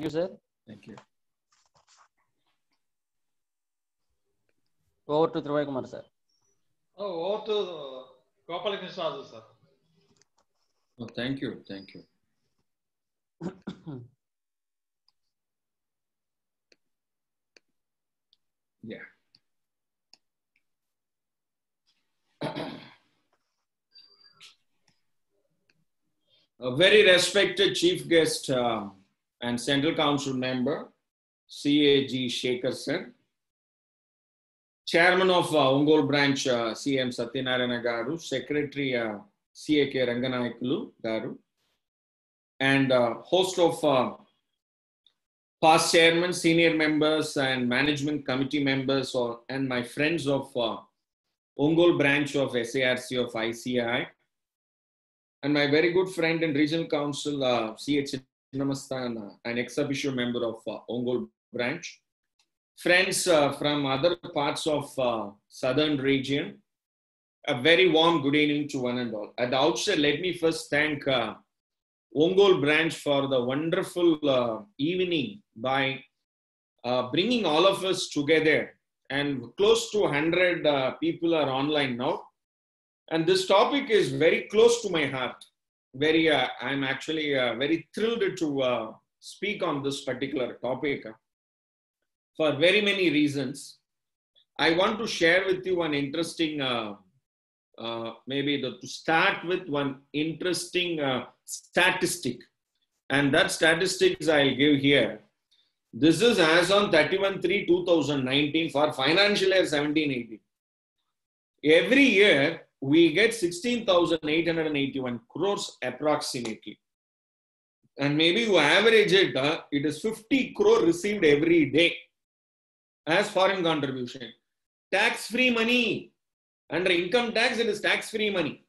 you, sir. Thank you. Over to Trivay Kumar, sir. Oh, over to Gopalakrishna, sir. Oh, thank you. Thank you. Yeah. A very respected chief guest and Central Council member, CAG Shekhar sir, Chairman of Ongole Branch, CM Satyanarayana Garu, Secretary CAK Ranganayakulu Garu, and host of past chairmen, senior members, and management committee members, and my friends of Ongole Branch of SARC of ICI, and my very good friend and regional council, CH Namastan, an ex-officio member of Ongole Branch. Friends from other parts of southern region, a very warm good evening to one and all. At the outset, let me first thank Ongole Branch for the wonderful evening by bringing all of us together, and close to 100 people are online now. And this topic is very close to my heart. I'm actually very thrilled to speak on this particular topic for very many reasons. I want to share with you one interesting, to start with one interesting statistic. And that statistics I'll give here. This is as on 31/3/2019 for financial year 17-18. Every year, we get 16,881 crores approximately. And maybe you average it, it is 50 crore received every day as foreign contribution. Tax-free money. Under income tax, it is tax-free money.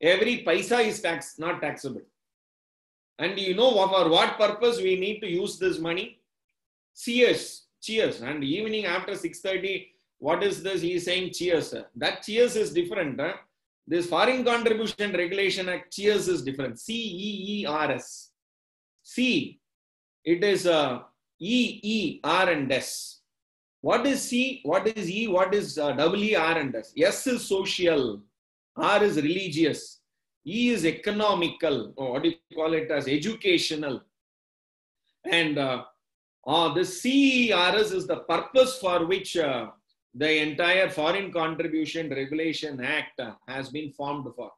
Every paisa is not taxable. And you know for what purpose we need to use this money? Cheers. And evening after 6:30, what is this? He is saying cheers. That cheers is different. This Foreign Contribution Regulation Act, cheers is different. CEERS. C, it is EER and S. What is C? What is E? What is EER and S? S is social. R is religious. E is economical. Or what do you call it as? Educational. And the CERS is the purpose for which the entire Foreign Contribution Regulation Act has been formed for.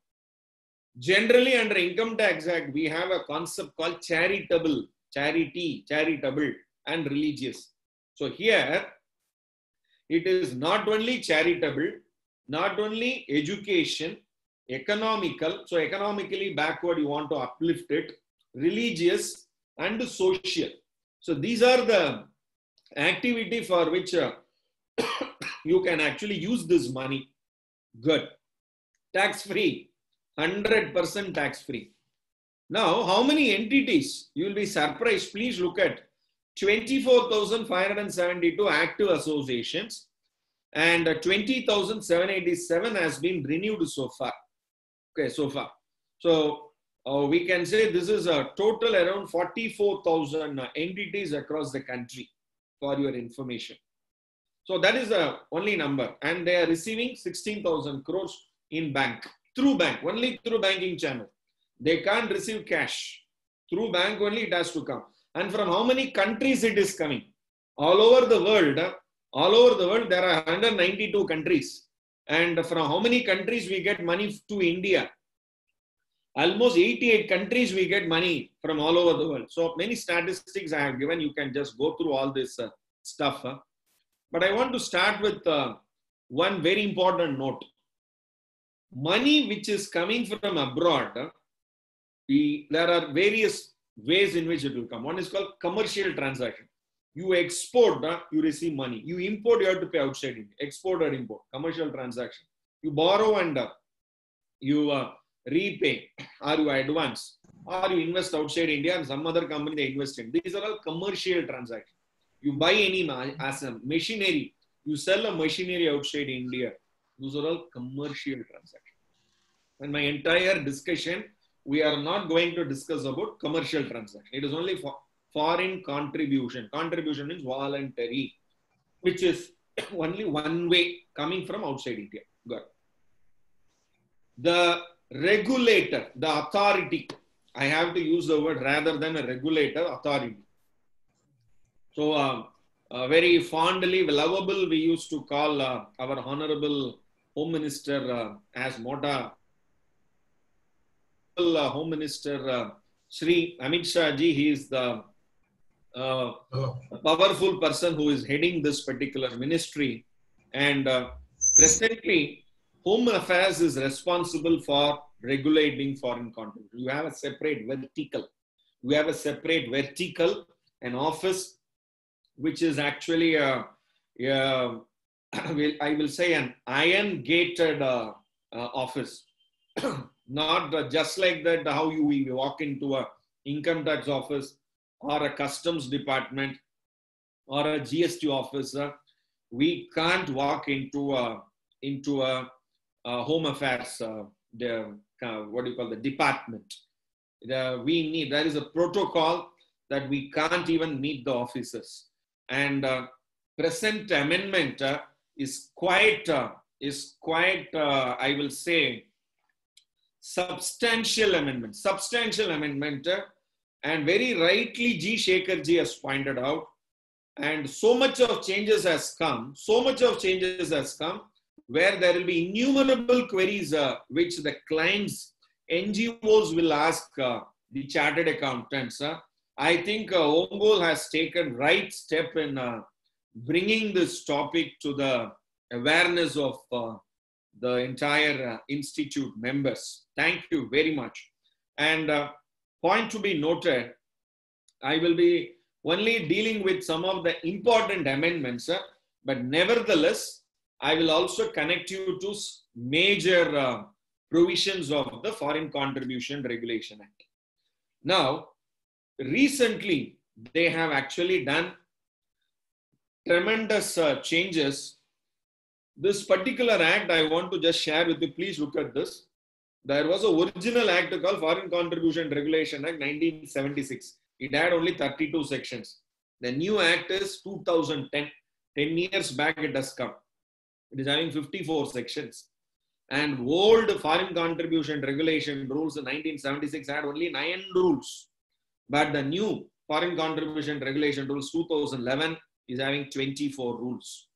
Generally, under Income Tax Act, we have a concept called charitable, charitable and religious. So here, it is not only charitable, not only education, economical, so economically backward, you want to uplift it, religious and social. So these are the activity for which you can actually use this money. Good. Tax-free, 100% tax-free. Now, how many entities? You will be surprised. Please look at 24,572 active associations and 20,787 has been renewed so far. Okay, so far. So we can say this is a total around 44,000 entities across the country for your information. So that is the only number, and they are receiving 16,000 crores in bank, through bank, only through banking channel. They can't receive cash. Through bank only it has to come. And from how many countries it is coming? All over the world, there are 192 countries. And from how many countries we get money to India? Almost 88 countries we get money from all over the world. So many statistics I have given. You can just go through all this stuff. But I want to start with one very important note. Money which is coming from abroad, there are various ways in which it will come. One is called commercial transaction. You export, you receive money. You import, you have to pay outside India. Export or import, commercial transaction. You borrow and you repay, or you advance, or you invest outside India and some other company they invest in. These are all commercial transactions. You buy any as a machinery, you sell a machinery outside India. Those are all commercial transactions. And my entire discussion, we are not going to discuss about commercial transaction. It is only for foreign contribution. Contribution means voluntary, which is only one way coming from outside India. Good. The regulator, the authority, I have to use the word rather than a regulator, authority. So very fondly, lovable, we used to call our Honorable Home Minister as Mota, Home Minister Shri Amit Shah ji. He is the powerful person who is heading this particular ministry. And presently, Home Affairs is responsible for regulating foreign contribution. You have a separate vertical. We have a separate vertical, an office, which is actually I will say an iron-gated office. Not just like that, how you walk into a income tax office or a customs department or a GST officer. We can't walk into a home affairs, the department. There is a protocol that we can't even meet the officers. And present amendment is quite, I will say, substantial amendment. And very rightly G. Shekhar ji has pointed out. And so much of changes has come, where there will be innumerable queries which the clients, NGOs will ask the chartered accountants. I think OMBOL has taken right step in bringing this topic to the awareness of the entire institute members. Thank you very much. And point to be noted, I will be only dealing with some of the important amendments, but nevertheless, I will also connect you to major provisions of the Foreign Contribution Regulation Act. Now, recently, they have actually done tremendous changes. This particular act, I want to just share with you. Please look at this. There was an original act called Foreign Contribution Regulation Act 1976. It had only 32 sections. The new act is 2010. 10 years back it has come. It is having 54 sections. And old Foreign Contribution Regulation rules in 1976 had only 9 rules. But the new Foreign Contribution Regulation rules 2011 is having 24 rules.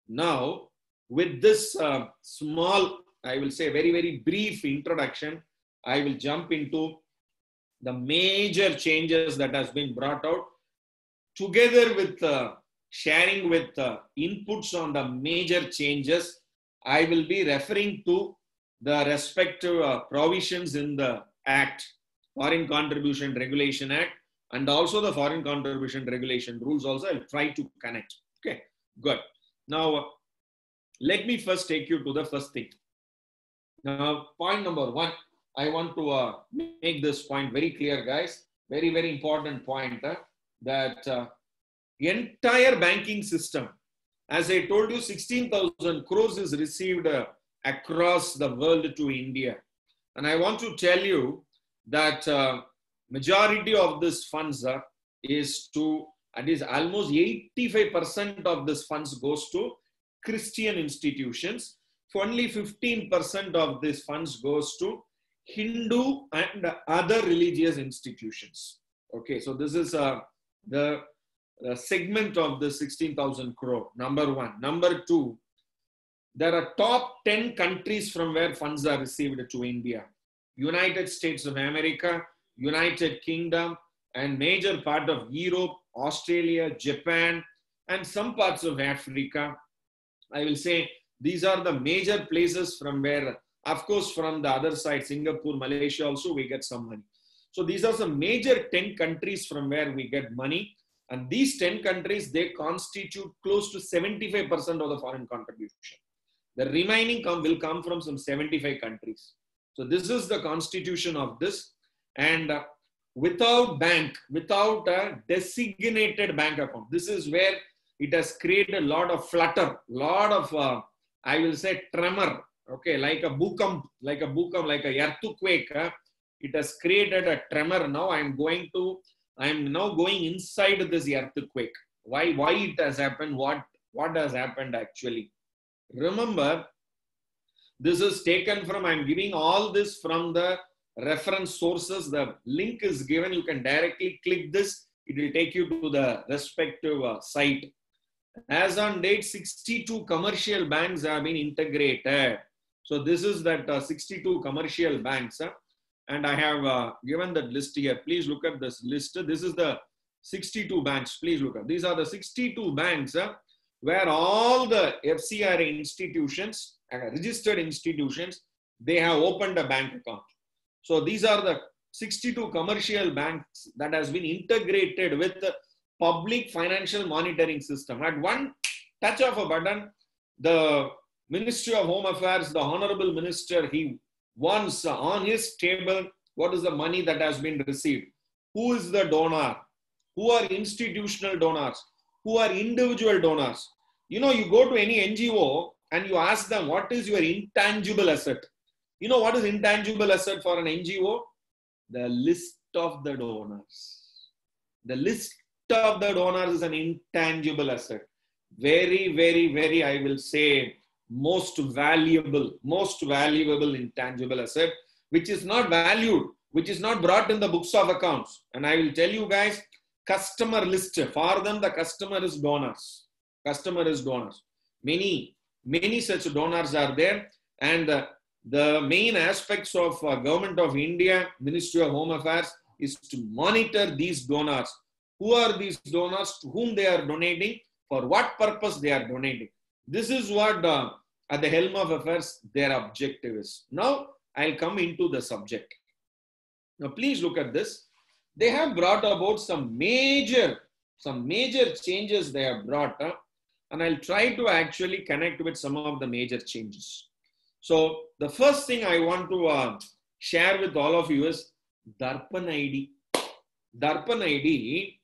Now, with this small, I will say very, very brief introduction, I will jump into the major changes that has been brought out, together with sharing with inputs on the major changes. I will be referring to the respective provisions in the Act, Foreign Contribution Regulation Act, and also the Foreign Contribution Regulation rules also. I'll try to connect. Okay, good. Now, let me first take you to the first thing. Now, point number 1, I want to make this point very clear, guys. Very, very important point that entire banking system, as I told you, 16,000 crores is received across the world to India. And I want to tell you that majority of this funds is almost 85% of this funds goes to Christian institutions. Only 15% of this funds goes to Hindu and other religious institutions. Okay, so this is the segment of the 16,000 crore, number 1. Number 2, there are top 10 countries from where funds are received to India. United States of America, United Kingdom, and major part of Europe, Australia, Japan, and some parts of Africa. I will say these are the major places from where, of course, from the other side, Singapore, Malaysia also, we get some money. So these are some major 10 countries from where we get money. And these 10 countries, they constitute close to 75% of the foreign contribution. The remaining will come from some 75 countries. So this is the constitution of this. And without a designated bank account, this is where it has created a lot of flutter, lot of, I will say, tremor. Okay, like a bhukam, like a earthquake. It has created a tremor. Now I'm going to I am now going inside this earthquake. Why it has happened? What has happened actually? Remember, this is taken from, I'm giving all this from the reference sources. The link is given. You can directly click this. It will take you to the respective site. As on date, 62 commercial banks have been integrated. So this is that 62 commercial banks. And I have given that list here. Please look at this list. This is the 62 banks. Please look at. These are the 62 banks where all the FCRA institutions, registered institutions, they have opened a bank account. So these are the 62 commercial banks that has been integrated with the public financial monitoring system. At one touch of a button, the Ministry of Home Affairs, the Honorable Minister, he wants on his table what is the money that has been received, who is the donor, who are institutional donors, who are individual donors. You know, you go to any NGO and you ask them, what is your intangible asset? You know what is intangible asset for an NGO? The list of the donors. The list of the donors is an intangible asset. Very, very, very, I will say, most valuable intangible asset, which is not valued, which is not brought in the books of accounts. And I will tell you guys, customer list, for them, the customer is donors. Customer is donors. Many such donors are there. And the main aspects of Government of India, Ministry of Home Affairs, is to monitor these donors. Who are these donors? To whom they are donating? For what purpose they are donating? This is what at the helm of affairs their objective is. Now I'll come into the subject. Now please look at this. They have brought about some major changes they have brought up, and I'll try to actually connect with some of the major changes. So the first thing I want to share with all of you is Darpan ID. Darpan ID,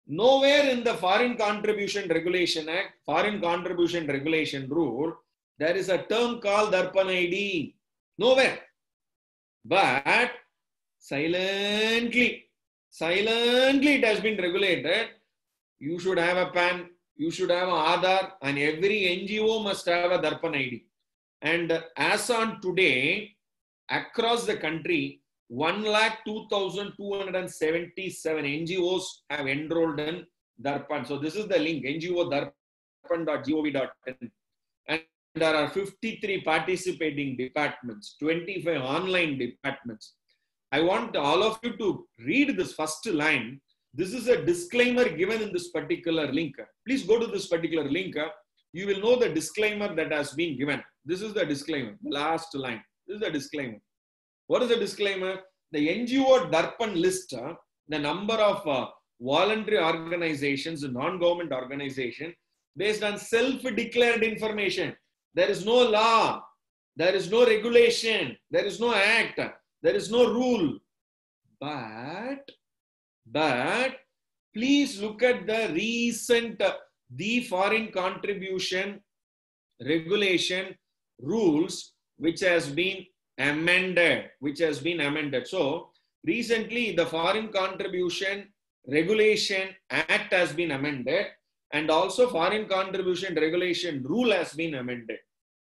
nowhere in the Foreign Contribution Regulation Act, Foreign Contribution Regulation Rule, there is a term called Darpan ID. Nowhere. But silently it has been regulated. You should have a PAN, you should have an Aadhaar, and every NGO must have a Darpan ID. And as on today, across the country, 1,02,277 NGOs have enrolled in Darpan. So this is the link, ngodarpan.gov.in. And there are 53 participating departments, 25 online departments. I want all of you to read this first line. This is a disclaimer given in this particular link. Please go to this particular link. You will know the disclaimer that has been given. This is the disclaimer, the last line. This is the disclaimer. What is the disclaimer? The NGO Darpan list, the number of voluntary organizations, non-government organizations, based on self-declared information. There is no law, there is no regulation, there is no act, there is no rule. But please look at the recent, the Foreign Contribution Regulation rules, which has been amended, So recently the Foreign Contribution Regulation Act has been amended, and also Foreign Contribution Regulation Rule has been amended.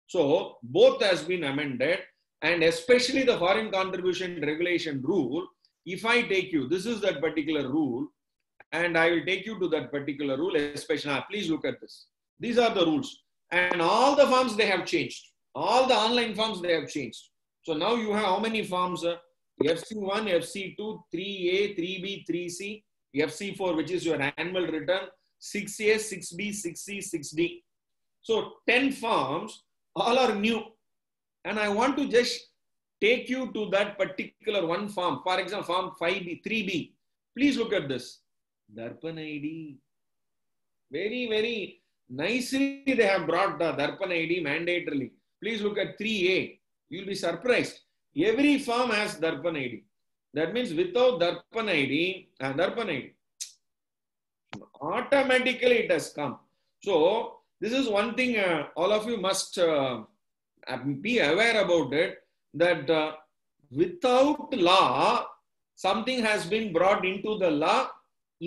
So both has been amended, and especially the Foreign Contribution Regulation Rule. If I take you, this is that particular rule, and I will take you to that particular rule, especially. Please look at this. These are the rules, and all the forms they have changed. All the online forms they have changed. So now you have how many forms? FC1, FC2, 3A, 3B, 3C, FC4, which is your annual return, 6A, 6B, 6C, 6D. So 10 forms, all are new. And I want to just take you to that particular one form. For example, form 5B, 3B. Please look at this. Darpan ID. Very, very nicely they have brought the Darpan ID mandatorily. Please look at 3A. You'll be surprised. Every form has Darpan ID. That means without Darpan ID, automatically it has come. So this is one thing all of you must be aware about it, that without law, something has been brought into the law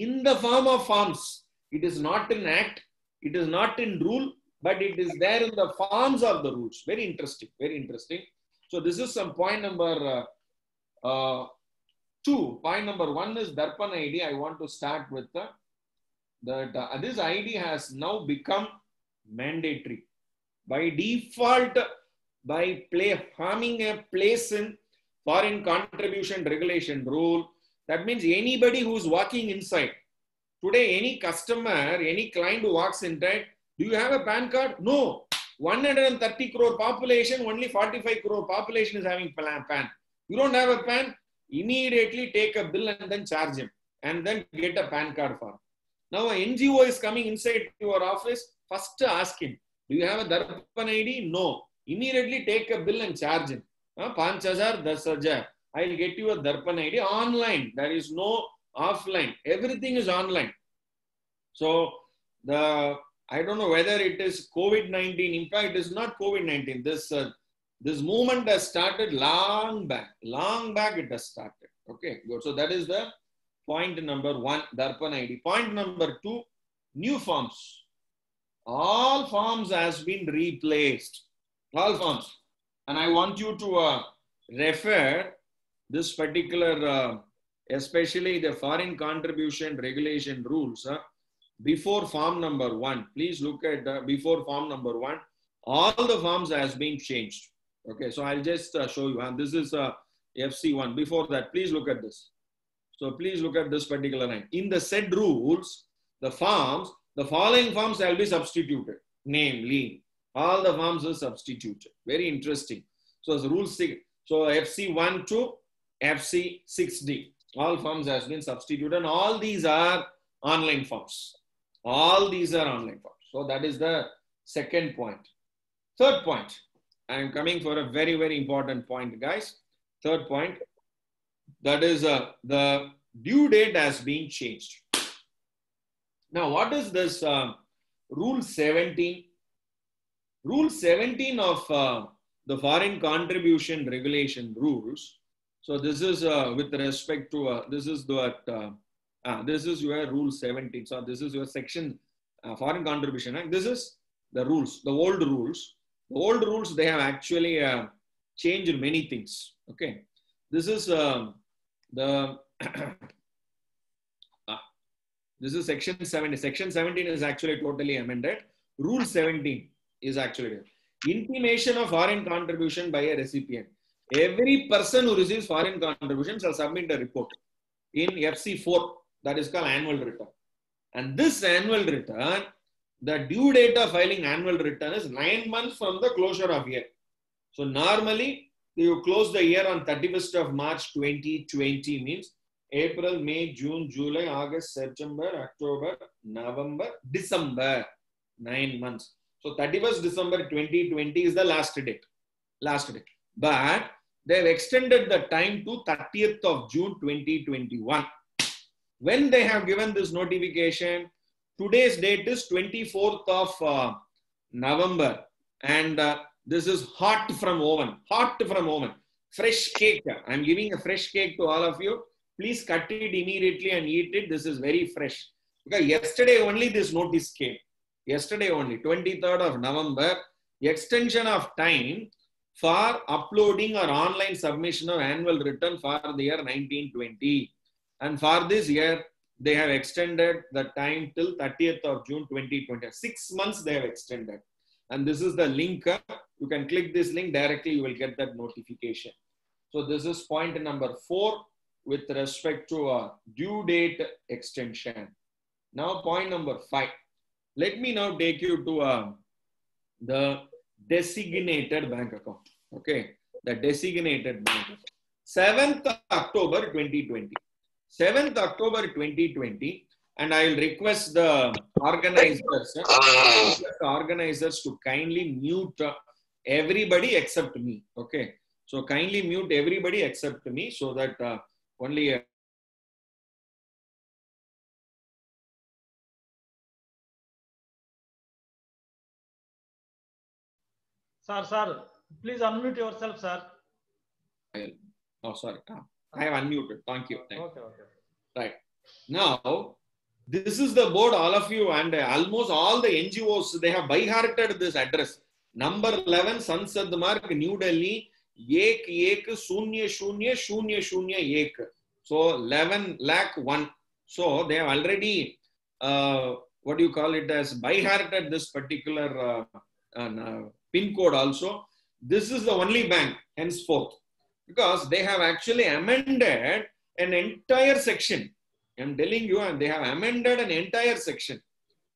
in the form of forms. It is not in act, it is not in rule, but it is there in the forms of the rules. Very interesting, very interesting. So this is some point number 2. Point number 1 is Darpan ID. I want to start with that this ID has now become mandatory. By default, by having a place in foreign contribution regulation rule, that means anybody who's walking inside. Today, any customer, any client who walks inside, do you have a PAN card? No. 130 crore population, only 45 crore population is having PAN. You don't have a PAN, immediately take a bill and then charge him and then get a PAN card for him. Now, an NGO is coming inside your office, first ask him, do you have a Darpan ID? No. Immediately take a bill and charge him. 5,000, 10,000. I will get you a Darpan ID online. There is no offline. Everything is online. So, I don't know whether it is COVID-19. In fact, it is not COVID-19. This movement has started long back. Long back it has started. Okay, good. So that is the point number 1, Darpan ID. Point number 2, new forms. All forms has been replaced. All forms. And I want you to refer this particular, especially the foreign contribution regulation rules, before form number 1. Please look at before form number 1. All the forms has been changed. Okay, so I'll just show you. And this is FC1. Before that, please look at this. So please look at this particular line. In the said rules, the following forms shall be substituted. Namely, all the forms are substituted. Very interesting. So the rule 6. So FC1 to FC6D. All forms has been substituted. And all these are online forms. All these are online forms. So that is the second point. Third point. I am coming for a very, very important point, guys. Third point. That is the due date has been changed. Now, what is this Rule 17? Rule 17 of the foreign contribution regulation rules. So this is with respect to, this is your Rule 17. So this is your section Foreign Contribution Act. This is the rules, the old rules. The old rules, they have actually changed many things. Okay. This is this is section 70. Section 17 is actually totally amended. Rule 17 is actually intimation of foreign contribution by a recipient. Every person who receives foreign contributions shall submit a report in FC4, that is called annual return. And this annual return, the due date of filing annual return is 9 months from the closure of year. So normally, you close the year on 31st of March 2020, means April, May, June, July, August, September, October, November, December, 9 months. So 31st December 2020 is the last date. Last date. But they've extended the time to 30th of June 2021. When they have given this notification, today's date is 24th of November. And this is hot from oven. Hot from oven. Fresh cake. I'm giving a fresh cake to all of you. Please cut it immediately and eat it. This is very fresh. Because yesterday only this notice came. Yesterday only, 23rd of November, extension of time for uploading or online submission of annual return for the year 1920. And for this year, they have extended the time till 30th of June 2020. 6 months they have extended. And this is the link. You can click this link directly, you will get that notification. So this is point number 4 with respect to due date extension. Now point number 5. Let me now take you to the designated bank account. Okay, the designated bank account. 7th October 2020. 7th October 2020, and I will request the organizers to kindly mute everybody except me. Okay, so kindly mute everybody except me so that only Sir, please unmute yourself, sir. oh, sorry. I have unmuted. Thank you. Okay, okay. Right. Now, this is the board, all of you, and almost all the NGOs, they have by-hearted this address. Number 11, Sansad Marg, New Delhi, Ek Ek Shunya Shunya Shunya Shunya Ek. So 11 lakh 1. So they have already, what do you call it, as by-hearted this particular pin code also. This is the only bank henceforth, because they have actually amended an entire section. I'm telling you, and they have amended an entire section.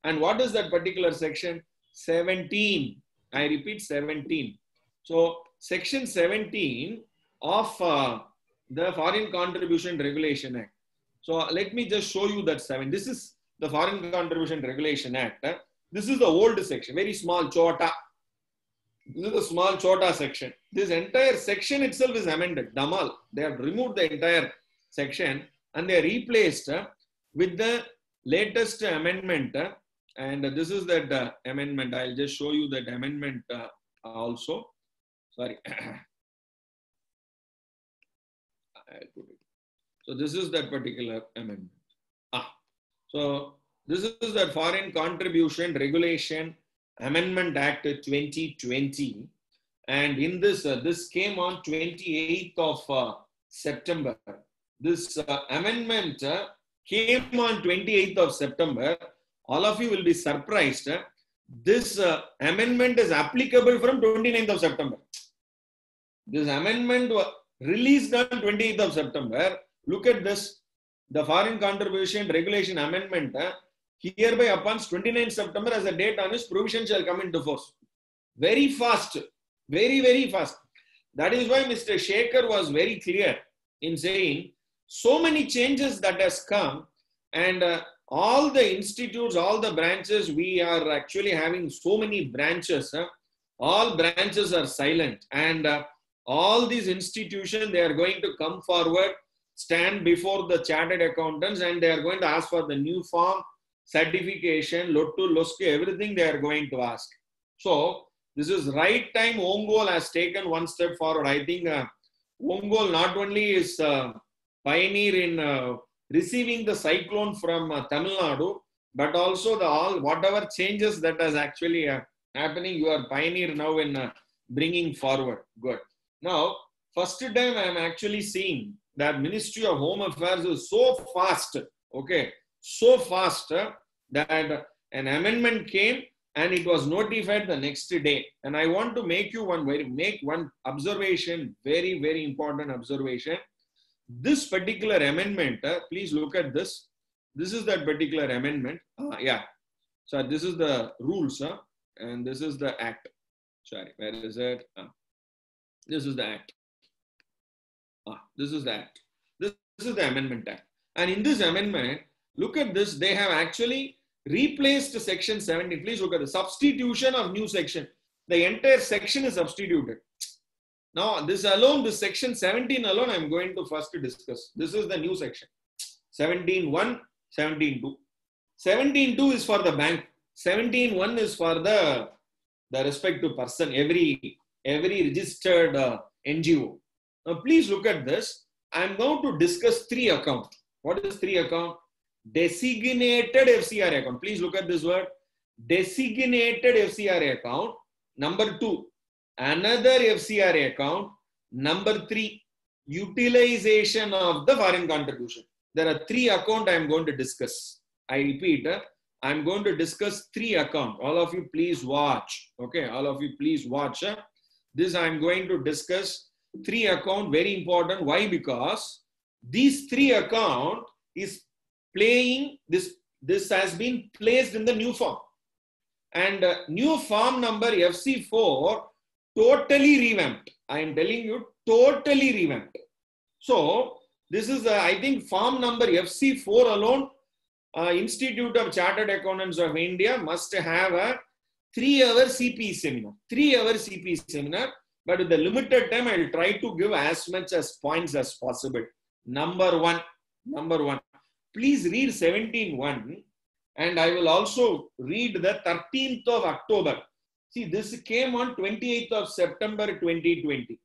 And what is that particular section? 17. I repeat, 17. So, section 17 of the Foreign Contribution Regulation Act. So, let me just show you that 7. This is the Foreign Contribution Regulation Act. This is the old section, very small, chota. This is the small chota section. This entire section itself is amended. Damal. They have removed the entire section and they are replaced with the latest amendment. And this is that amendment. I'll just show you that amendment also. Sorry. I'll put it. So this is that particular amendment. So this is the Foreign Contribution Regulation Amendment Act 2020. And in this, this came on 28th of September. This amendment came on 28th of September. All of you will be surprised. This amendment is applicable from 29th of September. This amendment was released on 28th of September. Look at this. The Foreign Contribution Regulation Amendment hereby upon 29th September as a date on which provision shall come into force. Very fast. Very, very fast. That is why Mr. Shekhar was very clear in saying so many changes that has come, and all the institutes, all the branches, we are actually having so many branches. All branches are silent, and all these institutions, they are going to come forward, stand before the chartered accountants, and they are going to ask for the new form, certification, Lottu, Losky, everything they are going to ask. So this is right time. OMGOL has taken one step forward. I think OMGOL not only is pioneer in receiving the cyclone from Tamil Nadu, but also the all whatever changes that is actually happening, you are pioneer now in bringing forward. Good. Now, first time I am actually seeing that Ministry of Home Affairs is so fast, okay, so fast that an amendment came and it was notified the next day. And I want to make you one observation, very, very important observation. This particular amendment, please look at this. This is that particular amendment. Yeah. So this is the rules, and this is the act. Sorry, where is it? This is the act. This is the act. This is the amendment act. And in this amendment, look at this. They have actually replaced section 17. Please look at the substitution of new section. The entire section is substituted. Now, this alone, this section 17 alone, I'm going to first discuss. This is the new section. 17.1, 17.2. 17.2 is for the bank. 17.1 is for the respective person, every registered NGO. Now, please look at this. I'm going to discuss 3 accounts. What is 3 account? Designated FCRA account. Please look at this word. Designated FCRA account. Number 2, another FCRA account. Number 3, utilization of the foreign contribution. There are 3 accounts I am going to discuss. I repeat, I am going to discuss 3 accounts. All of you please watch. Okay, all of you please watch. This I am going to discuss 3 accounts, very important. Why? Because these 3 account is playing, this has been placed in the new form. And new form number FC4 totally revamped. I am telling you, totally revamped. So this is, I think, form number FC4 alone. Institute of Chartered Accountants of India must have a 3-hour CP seminar. 3-hour CP seminar. But with the limited time, I will try to give as much as points as possible. Number one. Please read 17.1. And I will also read the 13th of October. See, this came on 28th of September 2020.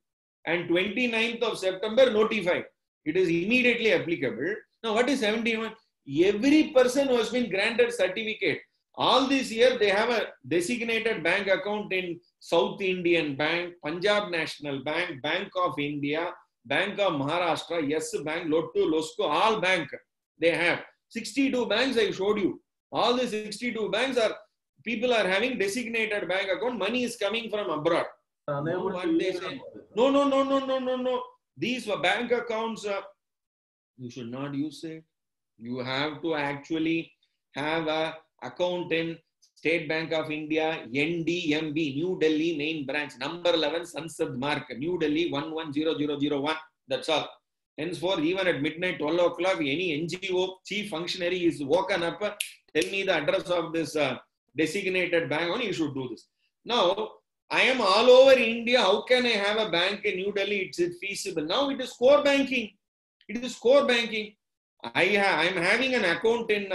And 29th of September notified. It is immediately applicable. Now, what is 71? Every person who has been granted certificate, all this year they have a designated bank account in South Indian Bank, Punjab National Bank, Bank of India, Bank of Maharashtra, Yes Bank, Lotto, Losco, all bank they have. 62 banks I showed you. All the 62 banks are, people are having designated bank account. Money is coming from abroad. What they say? No. These bank accounts, you should not use it. You have to actually have a account in State Bank of India, NDMB, New Delhi main branch, number 11, Sansad Mark, New Delhi 110001. That's all. Henceforth, even at midnight, 12 o'clock, any NGO chief functionary is woken up, tell me the address of this designated bank, only you should do this. Now, I am all over India. How can I have a bank in New Delhi? It's feasible. Now it is core banking. It is core banking. I am having an account in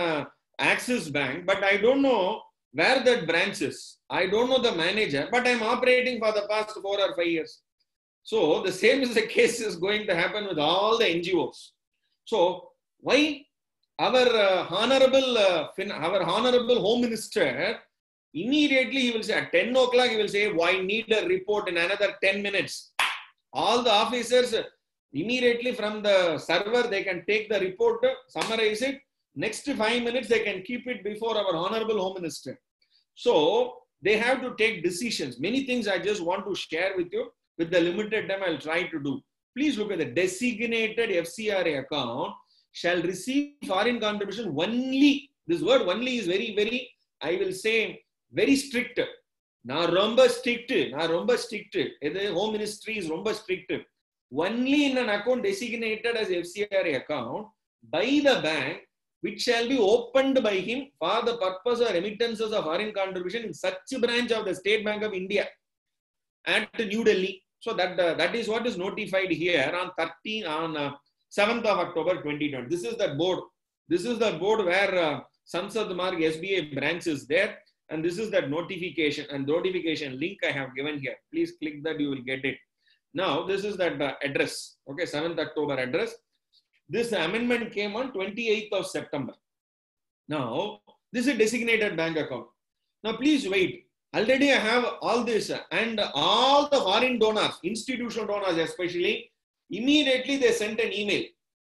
Axis Bank, but I don't know where that branch is. I don't know the manager, but I'm operating for the past 4 or 5 years. So the same is the case is going to happen with all the NGOs. So why our honorable Home Minister, immediately he will say at 10 o'clock, he will say, I need a report in another 10 minutes. All the officers immediately from the server, they can take the report, summarize it. Next 5 minutes, they can keep it before our honorable Home Minister. So they have to take decisions. Many things I just want to share with you. With the limited time, I'll try to do. Please look at the designated FCRA account shall receive foreign contribution only. This word only is very, very, I will say, very strict. Na romba strict. The Home Ministry is romba strict. Only in an account designated as FCRA account by the bank, which shall be opened by him for the purpose of remittances of foreign contribution in such branch of the State Bank of India at New Delhi. So that is what is notified here on 7th of October 2020. This is the board. This is the board where Sansad Marg SBI branch is there. And this is that notification and notification link I have given here. Please click that, you will get it. Now, this is that address. Okay, 7th October address. This amendment came on 28th of September. Now, this is a designated bank account. Now, please wait. Already I have all this and all the foreign donors, institutional donors especially, immediately they sent an email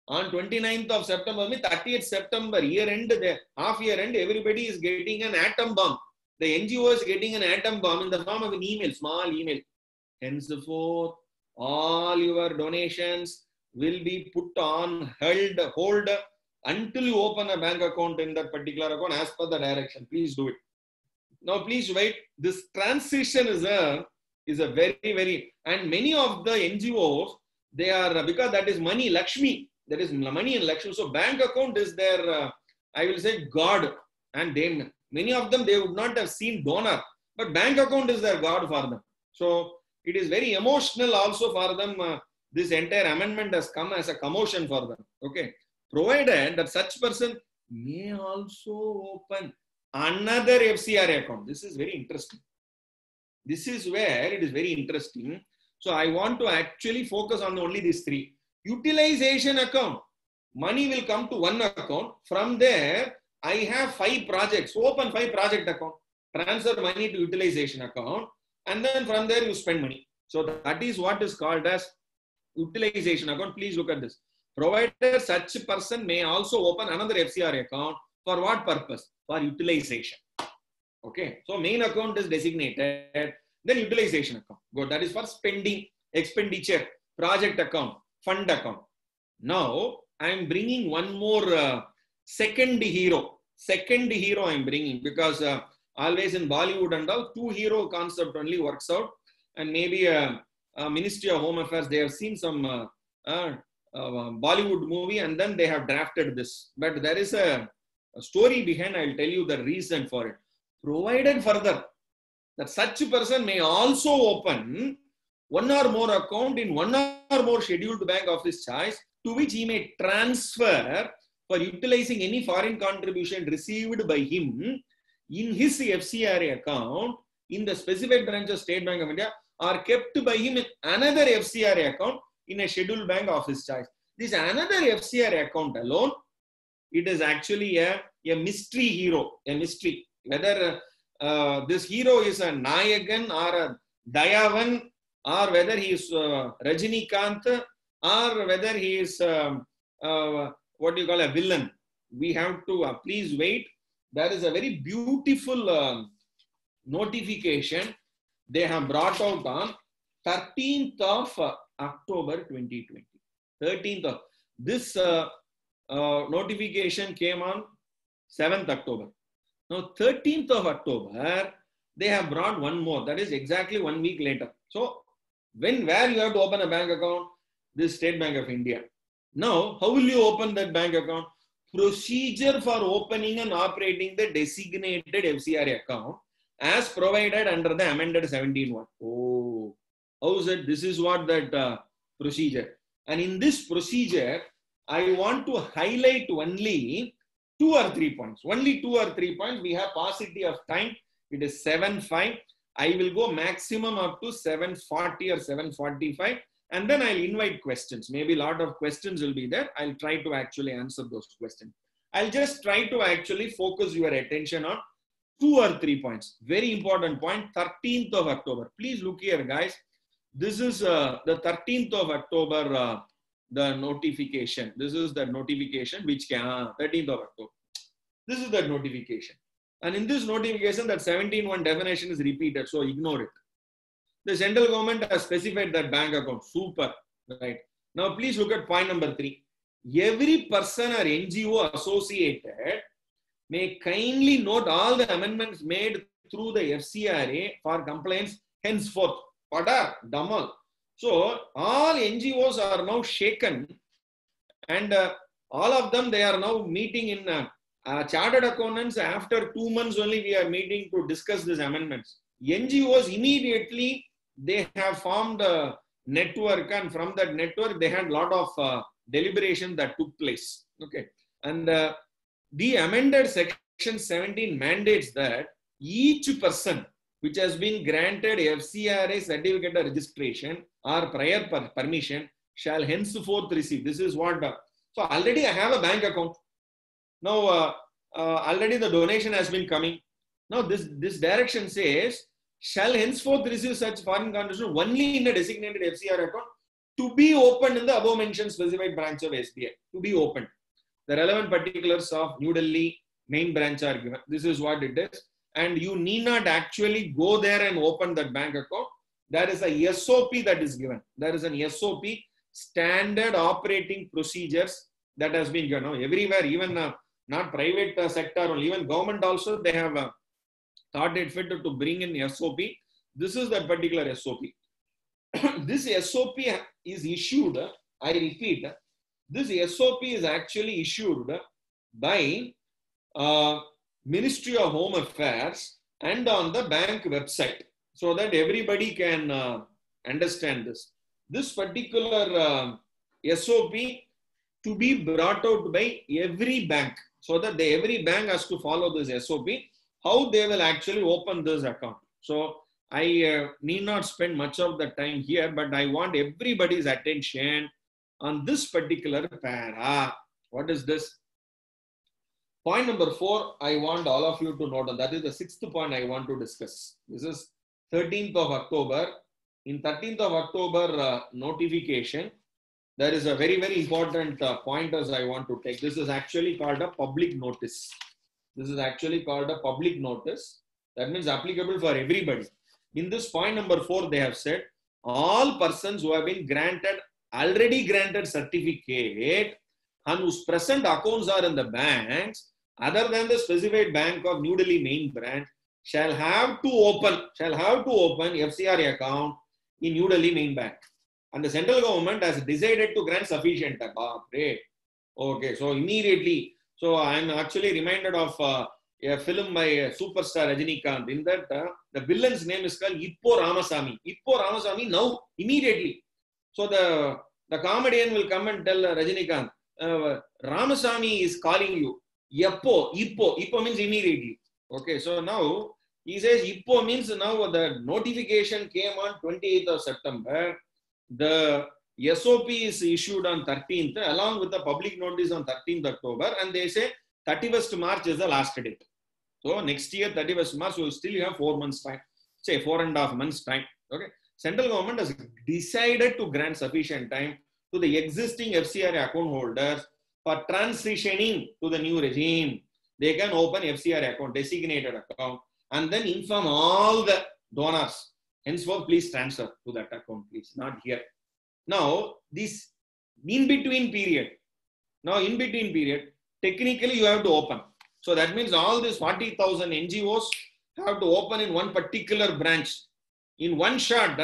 on 29th of September, 30th September, year end, half year end, everybody is getting an atom bomb. The NGO is getting an atom bomb in the form of an email, small email. Henceforth, all your donations will be put on hold until you open a bank account in that particular account as per the direction. Please do it. Now, please wait. This transition is a very, very, and many of the NGOs, they are, because that is money, Lakshmi, there is money in Lakshmi. So bank account is their, I will say, God. And they, many of them, they would not have seen donor, but bank account is their God for them. So it is very emotional also for them. This entire amendment has come as a commotion for them. Okay. Provided that such person may also open another FCRA account. This is very interesting. This is where it is very interesting. So I want to actually focus on only these three. Utilization account. Money will come to one account. From there, I have 5 projects. Open 5 project account. Transfer money to utilization account. And then from there you spend money. So that is what is called as utilization account. Please look at this. Provided such person may also open another FCRA account. For what purpose? For utilization. Okay. So main account is designated. Then utilization account. Good. That is for spending, expenditure, project account, fund account. Now I am bringing one more second hero. Second hero I am bringing because always in Bollywood and all, 2 hero concept only works out. And maybe Ministry of Home Affairs, they have seen some Bollywood movie and then they have drafted this. But there is a story behind. I will tell you the reason for it. Provided further that such a person may also open one or more account in one or more scheduled bank of his choice, to which he may transfer for utilizing any foreign contribution received by him in his FCRA account in the specified branch of State Bank of India, or kept by him in another FCRA account in a scheduled bank of his choice. This another FCR account alone, it is actually a mystery hero, a mystery. Whether this hero is a Nayagan or a Dayavan, or whether he is Rajinikanth, or whether he is what do you call a villain. We have to please wait. There is a very beautiful notification they have brought out on 13th of October 2020. 13th of this notification came on 7th October. Now 13th of October, they have brought one more. That is exactly 1 week later. So where you have to open a bank account? This State Bank of India. Now, how will you open that bank account? Procedure for opening and operating the designated FCRA account as provided under the amended 17.1. Oh, how is it? This is what that procedure. And in this procedure, I want to highlight only 2 or 3 points. Only 2 or 3 points. We have paucity of time. It is 7:05. I will go maximum up to 7:40 or 7:45. And then I'll invite questions. Maybe a lot of questions will be there. I'll try to actually answer those questions. I'll just try to actually focus your attention on 2 or 3 points. Very important point, 13th of October. Please look here, guys. This is the 13th of October, the notification. This is the notification which can, 13th of October. This is the notification. And in this notification, that 17.1 definition is repeated. So ignore it. The central government has specified that bank account. Super. Right. Now, please look at point number 3. Every person or NGO associated may kindly note all the amendments made through the FCRA for compliance henceforth. Pada, Damal. So, all NGOs are now shaken, and all of them, they are now meeting in chartered accountants. After 2 months only, we are meeting to discuss these amendments. NGOs immediately, they have formed a network, and from that network, they had a lot of deliberation that took place. Okay. And the amended section 17 mandates that each person which has been granted FCRA certificate of registration or prior permission shall henceforth receive. This is what, so already I have a bank account. Now, already the donation has been coming. Now, this direction says, shall henceforth receive such foreign contribution only in a designated FCRA account to be opened in the above mentioned specified branch of SBI. To be opened. The relevant particulars of New Delhi main branch are given. This is what it is. And you need not actually go there and open that bank account. There is a SOP that is given. There is an SOP, standard operating procedures, that has been given. Now, everywhere, even not private sector, or even government also, they have thought it fit to bring in SOP. This is that particular SOP. This SOP is issued, I repeat, this SOP is actually issued by Ministry of Home Affairs and on the bank website, so that everybody can understand this. This particular SOP to be brought out by every bank, so that every bank has to follow this SOP, how they will actually open this account. So I need not spend much of the time here, but I want everybody's attention on this particular para. What is this? Point number 4, I want all of you to note, and that is the 6th point I want to discuss. This is 13th of October. In 13th of October notification, there is a very, very important point as I want to take. This is actually called a public notice. This is actually called a public notice. That means applicable for everybody. In this point number 4, they have said, all persons who have been already granted certificate and whose present accounts are in the banks, other than the specified bank of New Delhi main branch, shall have to open FCRA account in New Delhi main bank. And the central government has decided to grant sufficient. Okay, so immediately, so I am actually reminded of a film by superstar Rajinikanth. In that, the villain's name is called Ippo Ramasamy. Ippo Ramasamy now, immediately. So the comedian will come and tell Rajinikanth, Ramasamy is calling you. Ippo means immediately. Okay, so now he says Ippo means now the notification came on 28th of September. The SOP is issued on 13th along with the public notice on 13th October, and they say 31st March is the last date. So next year, 31st March, you still have 4 months time, say 4.5 months time. Okay. Central government has decided to grant sufficient time to the existing FCRA account holders for transitioning to the new regime. They can open FCRA account, designated account, and then inform all the donors. Henceforth, please transfer to that account, please, not here. Now, this in-between period, technically you have to open. So that means all these 40,000 NGOs have to open in one particular branch. In one shot,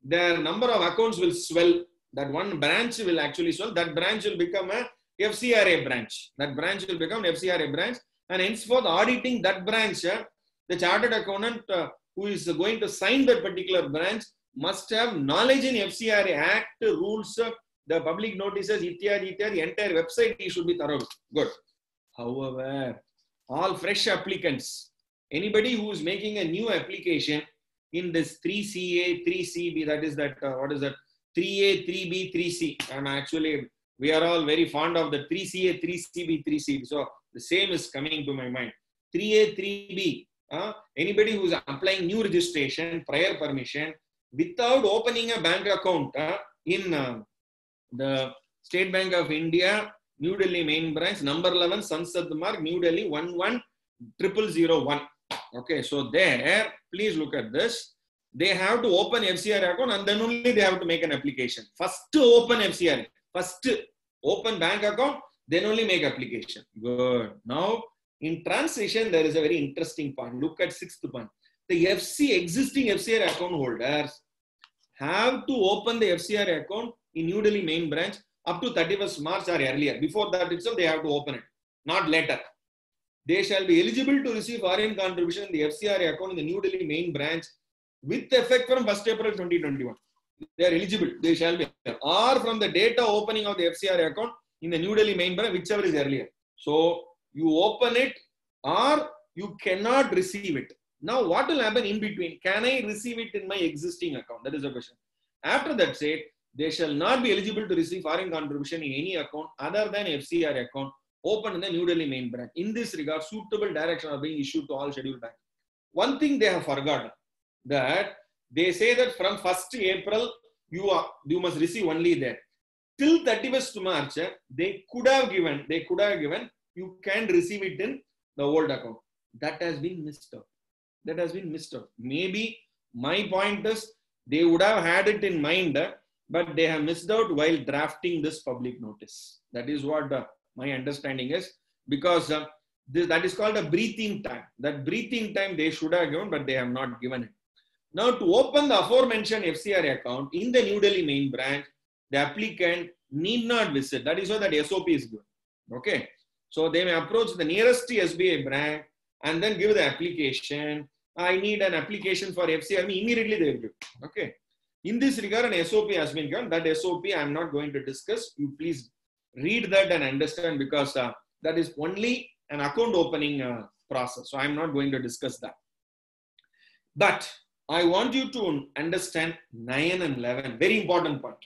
their number of accounts will swell. That one branch will actually swell. That branch will become a FCRA branch. That branch will become an FCRA branch. And henceforth, auditing that branch, the chartered accountant who is going to sign that particular branch must have knowledge in FCRA Act, rules, the public notices, the entire website he should be thorough. Good. However, all fresh applicants, anybody who is making a new application in this 3CA, 3CB, that is that, what is that? 3A, 3B, 3C. And actually, we are all very fond of the 3CA, 3CB, 3C. So the same is coming to my mind. 3A, 3B. Anybody who is applying new registration, prior permission, without opening a bank account in the State Bank of India, New Delhi main branch, number 11, Sansad Marg, New Delhi 110001. Okay, so there, please look at this. They have to open FCRA account and then only they have to make an application. First open FCRA, first open bank account, then only make application. Good. Now, in transition, there is a very interesting point. Look at 6th point. The existing FCRA account holders have to open the FCRA account in New Delhi main branch up to 31st March or earlier. Before that itself, they have to open it, not later. They shall be eligible to receive foreign contribution in the FCRA account in the New Delhi main branch with effect from 1st April 2021. They are eligible. They shall be, or from the date of opening of the FCRA account in the New Delhi main branch, whichever is earlier. So you open it or you cannot receive it. Now, what will happen in between? Can I receive it in my existing account? That is the question. After that said, they shall not be eligible to receive foreign contribution in any account other than FCRA account open in the New Delhi main branch. In this regard, suitable direction are being issued to all scheduled banks. One thing they have forgotten, that they say that from 1st April, you must receive only there. Till 31st March, they could have given, you can receive it in the old account. That has been missed out. That has been missed out. Maybe my point is they would have had it in mind, but they have missed out while drafting this public notice. That is what my understanding is, because that is called a breathing time. That breathing time they should have given, but they have not given it. Now, to open the aforementioned FCRA account in the New Delhi main branch, the applicant need not visit. That is why that SOP is given. Okay. So they may approach the nearest SBI branch and then give the application. I need an application for FCRA. Immediately they will give. Okay. In this regard, an SOP has been given. That SOP I am not going to discuss. You please read that and understand, because that is only an account opening process. So I am not going to discuss that. But I want you to understand 9 and 11. Very important point.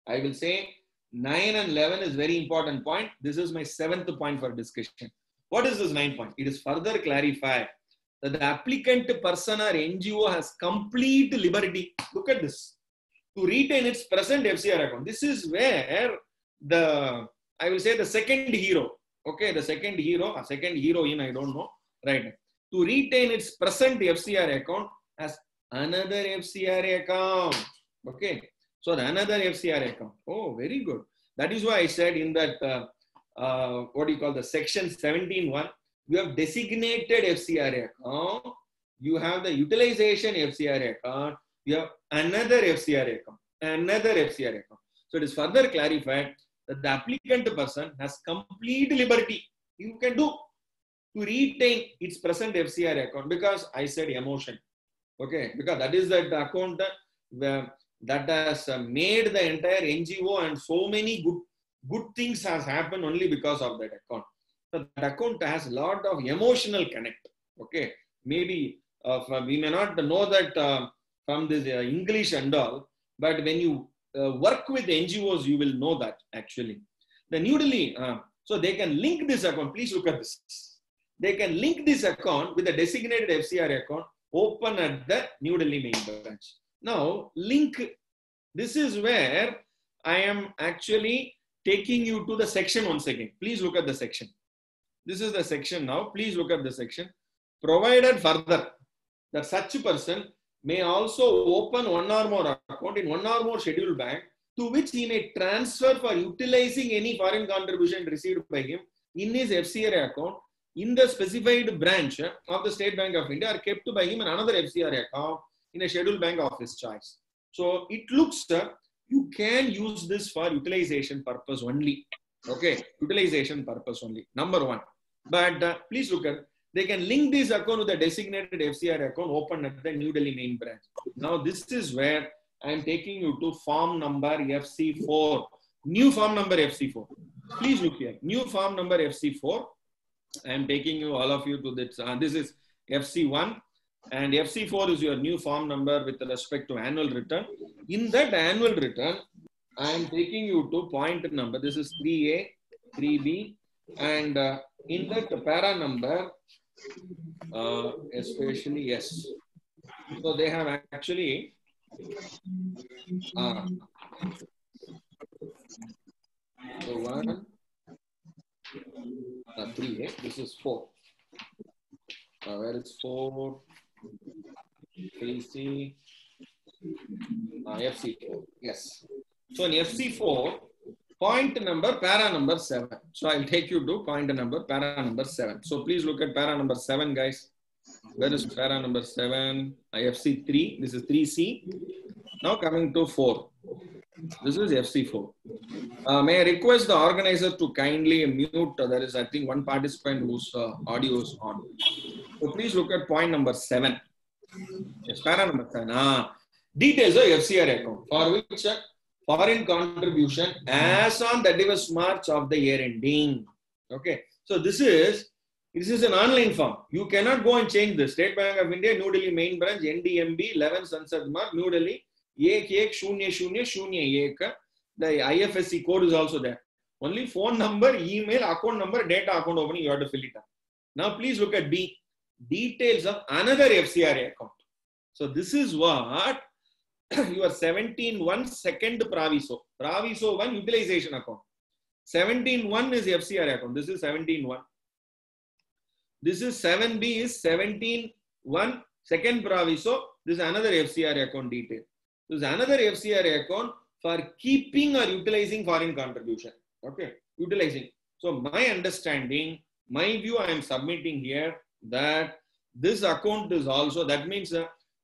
I will say 9 and 11 is very important point. This is my 7th point for discussion. What is this 9th point? It is further clarified that the applicant person or NGO has complete liberty. Look at this. To retain its present FCRA account. This is where I will say the second hero. Okay, the second hero, a second heroine, I don't know. Right. To retain its present FCRA account as another FCRA account. Okay. So the another FCRA account. Oh, very good. That is why I said in that, what do you call the section 17.1, you have designated FCRA account, you have the utilization FCRA account, you have another FCRA account, So it is further clarified that the applicant person has complete liberty. You can do to retain its present FCRA account, because I said emotion. Okay, because that is the account that has made the entire NGO, and so many good things has happened only because of that account. So that account has a lot of emotional connect. Okay, maybe we may not know that from this English and all, but when you work with NGOs, you will know that actually. The New Delhi, so they can link this account. Please look at this. They can link this account with a designated FCRA account open at the New Delhi main branch. Now, link, this is where I am actually taking you to the section once again. Please look at the section. This is the section now. Please look at the section. Provided further that such a person may also open one or more account in one or more scheduled bank to which he may transfer for utilizing any foreign contribution received by him in his FCRA account in the specified branch of the State Bank of India, are kept by him in another FCRA account in a scheduled bank of his choice. So it looks, you can use this for utilization purpose only. Okay, utilization purpose only. Number one. But please look at, they can link this account with a designated FCRA account open at the New Delhi main branch. Now this is where I am taking you to form number FC4. New form number FC4. Please look here. New form number FC4. I am taking you, all of you, to this. This is FC1. And FC4 is your new form number with respect to annual return. In that annual return, I am taking you to point number. This is 3A, 3B. And in that para number, especially, yes. So they have actually so 1, 3A, this is 4. Where is 4? 3C, FC4, yes. So in FC4, point number, para number 7. So I'll take you to point number, para number 7. So please look at para number 7, guys. Where is para number 7? FC3, this is 3C. Now coming to 4. This is FC4. May I request the organizer to kindly mute, there is I think one participant whose audio is on. So please look at point number 7. Yes, para number 7. Details of FCRA account for which foreign contribution as on 31st March of the year ending. Okay. So this is an online form. You cannot go and change this. State Bank of India, New Delhi main branch, NDMB, 11 Sunset Mark, New Delhi, 110001. The IFSC code is also there. Only phone number, email, account number, data account opening, you have to fill it up. Now please look at B. Details of another FCRA account. So this is what your 17.1 second Praviso. Praviso 1 utilization account. 17.1 is FCRA account. This is 17.1. This is 7B is 17.1 second Praviso. This is another FCRA account detail. This is another FCRA account for keeping or utilizing foreign contribution. Okay, utilizing. So my understanding, my view, I am submitting here that this account is also, that means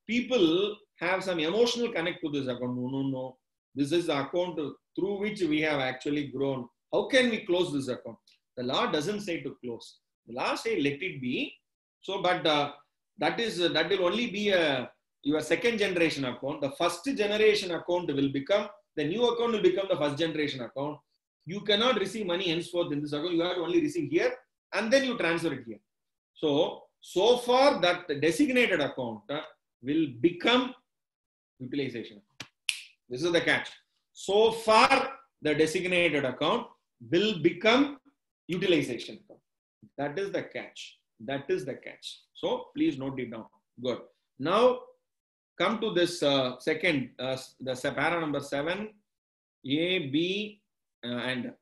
people have some emotional connect to this account. No. This is the account through which we have actually grown. How can we close this account? The law doesn't say to close. The law says let it be. So, but that will only be your second generation account. The first generation account will become, the new account will become the first generation account. You cannot receive money henceforth in this account. You have to only receive here and then you transfer it here. So far that designated account will become utilization account. This is the catch. So far the designated account will become utilization account. That is the catch. That is the catch. So please note it down. Good. Now come to this second, the para number 7, A, B, and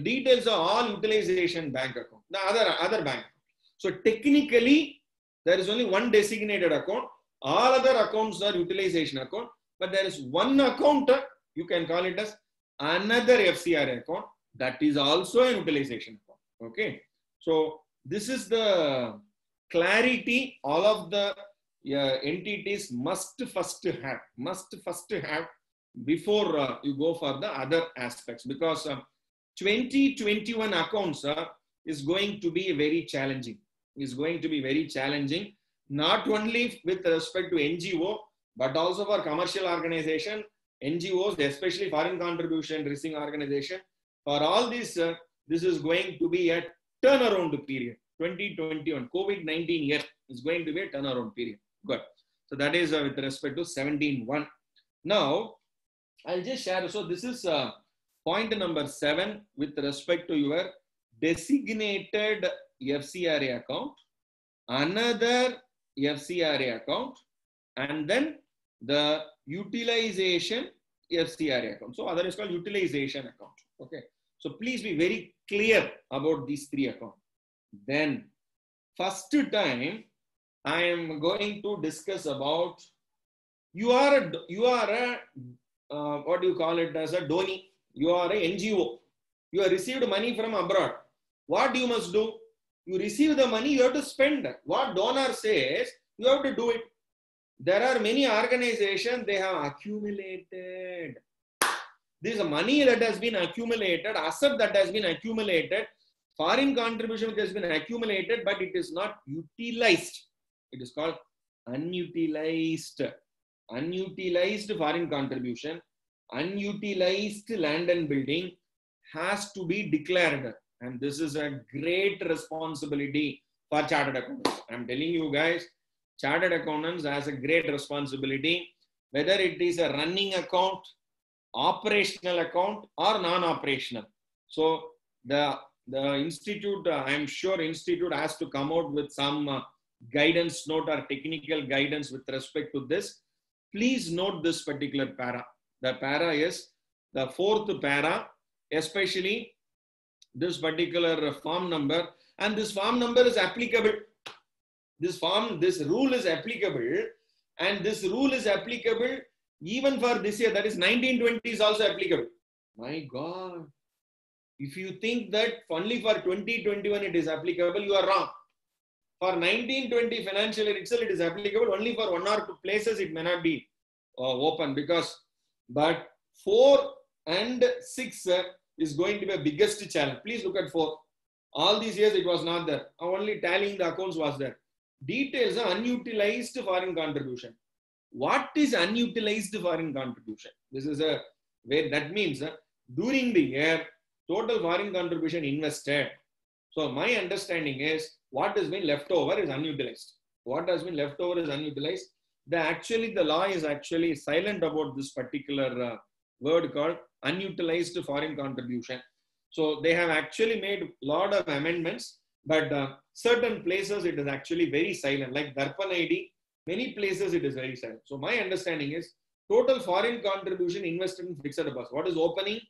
details of all utilization bank account. The other bank. So technically, there is only one designated account. All other accounts are utilization account, but there is one account, you can call it as another FCRA account, that is also an utilization account. Okay. So this is the clarity all of the entities must first have before you go for the other aspects, because 2021 accounts is going to be very challenging. Not only with respect to NGO, but also for commercial organization, NGOs, especially foreign contribution receiving organization. For all this, this is going to be a turnaround period. 2021 COVID-19 year is going to be a turnaround period. Good. So that is with respect to 17.1. Now, I'll just share. So this is point number 7 with respect to your designated FCRA account, another FCRA account, and then the utilization FCRA account. So other is called utilization account. Okay. So please be very clear about these 3 accounts. Then first time I am going to discuss about you are a what do you call it as a donee. You are a NGO. You have received money from abroad. What you must do? You receive the money, you have to spend. What donor says, you have to do it. There are many organizations, they have accumulated. This money that has been accumulated, asset that has been accumulated, foreign contribution which has been accumulated, but it is not utilized. It is called unutilized. Unutilized foreign contribution, unutilized land and building has to be declared. And this is a great responsibility for chartered accountants. I'm telling you guys, chartered accountants has a great responsibility, whether it is a running account, operational account, or non-operational. So the institute, I'm sure institute has to come out with some guidance note or technical guidance with respect to this. Please note this particular para. The para is the 4th para, especially this particular form number, and this form number is applicable. This rule is applicable, and this rule is applicable even for this year, that is 1920 is also applicable. My God. If you think that only for 2021 it is applicable, you are wrong. For 1920 financial year itself, it is applicable. Only for 1 or 2 places it may not be open but 4 and 6 is going to be a biggest challenge. Please look at 4. All these years it was not there. Only tallying the accounts was there. Details are unutilized foreign contribution. What is unutilized foreign contribution? This is where that means during the year, total foreign contribution invested. So my understanding is what has been left over is unutilized. What has been left over is unutilized. The law is actually silent about this particular word called unutilized foreign contribution. So they have actually made a lot of amendments, but certain places it is actually very silent, like Darpan ID, many places it is very silent. So my understanding is total foreign contribution invested in fixed deposit. What is opening?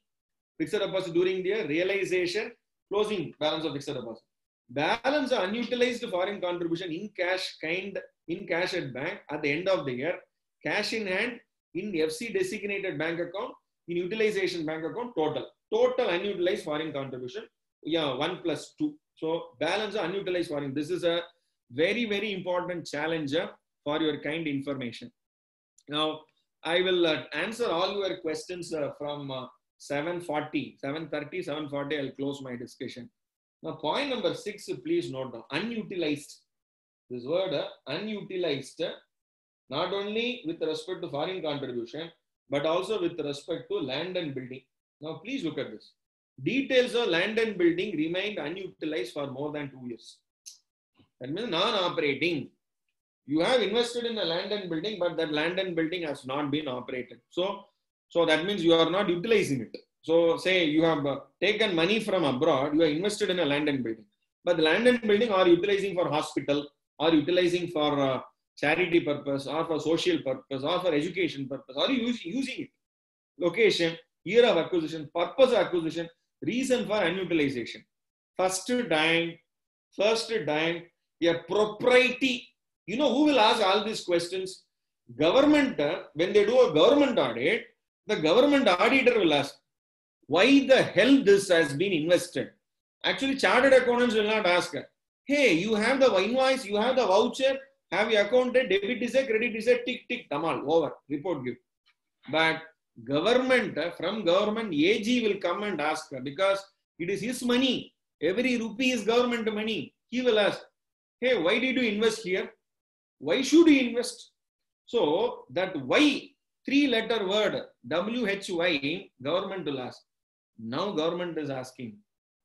Fixed deposit during the year, realization, closing balance of fixed deposit. Balance of unutilized foreign contribution in cash at bank at the end of the year, cash in hand in FC designated bank account, in utilization bank account, total unutilized foreign contribution, 1 plus 2. So balance of unutilized foreign. This is a very, very important challenge for your kind information. Now, I will answer all your questions from 7:30, 7:40, I'll close my discussion. Now, point number 6, please note down, unutilized. This word unutilized, not only with respect to foreign contribution, but also with respect to land and building. Now, please look at this. Details of land and building remained unutilized for more than 2 years. That means non-operating. You have invested in a land and building, but that land and building has not been operated. So that means you are not utilizing it. So say you have taken money from abroad, you are invested in a land and building, but the land and building are utilizing for hospital, or utilizing for charity purpose, or for social purpose, or for education purpose, or using it. Location, year of acquisition, purpose of acquisition, reason for unutilization. First time, a propriety. You know who will ask all these questions? Government, when they do a government audit, the government auditor will ask, why the hell this has been invested? Actually, chartered accountants will not ask, hey, you have the invoice, you have the voucher, have you accounted, debit is a, credit is a, tick, tick, tamal, over, report give. But government, from government, AG will come and ask, because it is his money. Every rupee is government money. He will ask, hey, why did you invest here? Why should you invest? So that why, 3-letter word, WHY, government will ask. Now government is asking.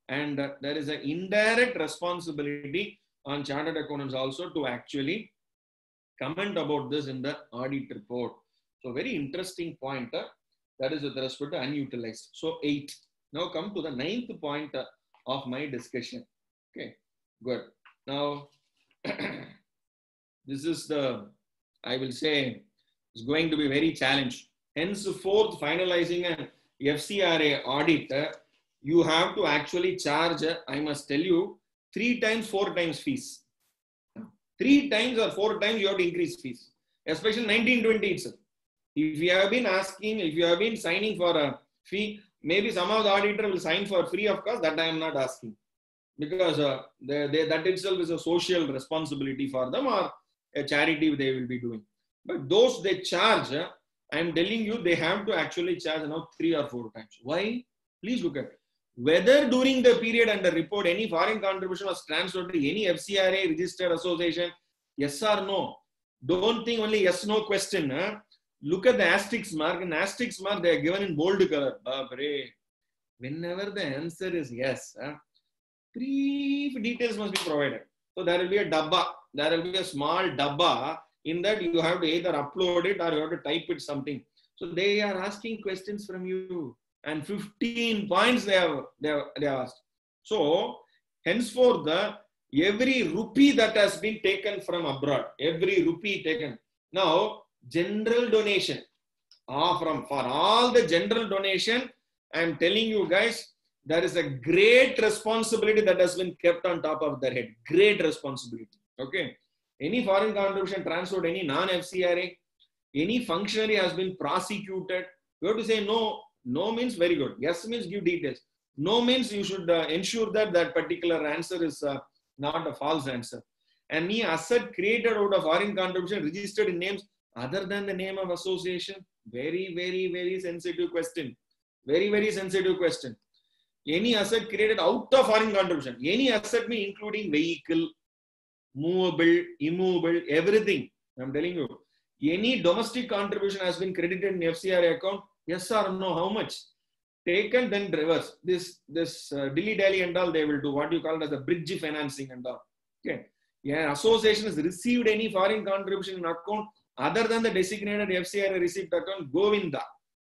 And there is an indirect responsibility on chartered accountants also to actually comment about this in the audit report. So very interesting point. That is with respect to unutilized. So 8. Now come to the 9th point of my discussion. Okay, good. Now, this is the, I will say, it's going to be very challenged. Henceforth, finalizing an FCRA audit, you have to actually charge, I must tell you, 3 times, 4 times fees. 3 times or 4 times you have to increase fees, especially 1920 itself. If you have been asking, if you have been signing for a fee, maybe some of the auditor will sign for free of course, that I am not asking. Because that itself is a social responsibility for them or a charity they will be doing. But those they charge, I am telling you, they have to actually charge now 3 or 4 times. Why? Please look at it. Whether during the period under report any foreign contribution was transferred to any FCRA registered association, yes or no. Don't think only yes no question. Look at the asterisk mark. In asterisk mark, they are given in bold color. Whenever the answer is yes, brief details must be provided. So there will be a dabba. There will be a small dabba. In that you have to either upload it or you have to type it something. So they are asking questions from you. And 15 points they have asked. So henceforth, every rupee that has been taken from abroad, every rupee taken. Now, general donation. For all the general donation, I am telling you guys, there is a great responsibility that has been kept on top of their head. Great responsibility. Okay. Any foreign contribution transferred, any non-FCRA, any functionary has been prosecuted. You have to say no. No means very good. Yes means give details. No means you should ensure that that particular answer is not a false answer. Any asset created out of foreign contribution registered in names other than the name of association. Very, very, very sensitive question. Very, very sensitive question. Any asset created out of foreign contribution. Any asset means including vehicle, movable, immovable, everything. I'm telling you. Any domestic contribution has been credited in FCRA account. Yes or no? How much? Taken, then reverse. This dilly-dally and all they will do. What you call it as a bridge financing and all. Okay. Yeah, association has received any foreign contribution in account other than the designated FCRA receipt account, Govinda.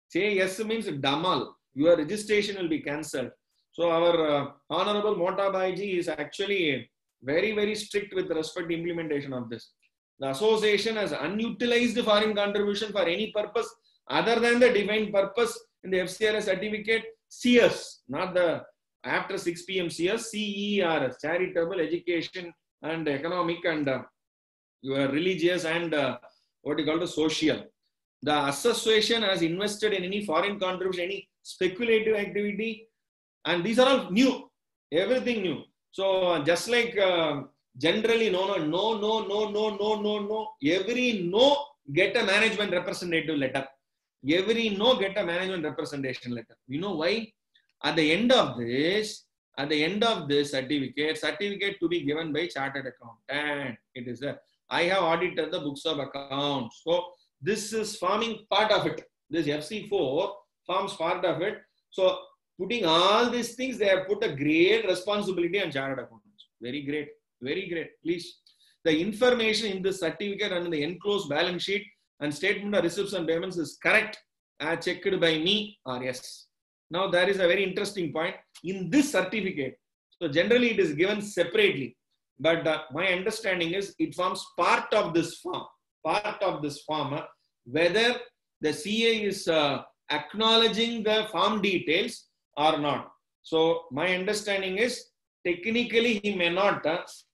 Say yes means Damal. Your registration will be cancelled. So our Honorable Motabaiji is actually very, very strict with respect to implementation of this. The association has unutilized foreign contribution for any purpose other than the defined purpose in the FCRA certificate, CS, not the after 6 p.m. CS, CERS, charitable, education and economic and your religious and what you call the social. The association has invested in any foreign contribution, any speculative activity, and these are all new, everything new. So just like generally no, every no get a management representative letter. Every no get a management representation letter. You know why? At the end of this certificate to be given by chartered accountant. It is a, I have audited the books of accounts. So this is forming part of it. This FC4 forms part of it. So putting all these things, they have put a great responsibility on chartered accountants. Very great, very great. Please. The information in this certificate and the enclosed balance sheet and statement of receipts and payments is correct, checked by me or yes. Now there is a very interesting point in this certificate. So generally it is given separately, but my understanding is it forms part of this form. Whether the CA is acknowledging the form details or not. So my understanding is technically he may not,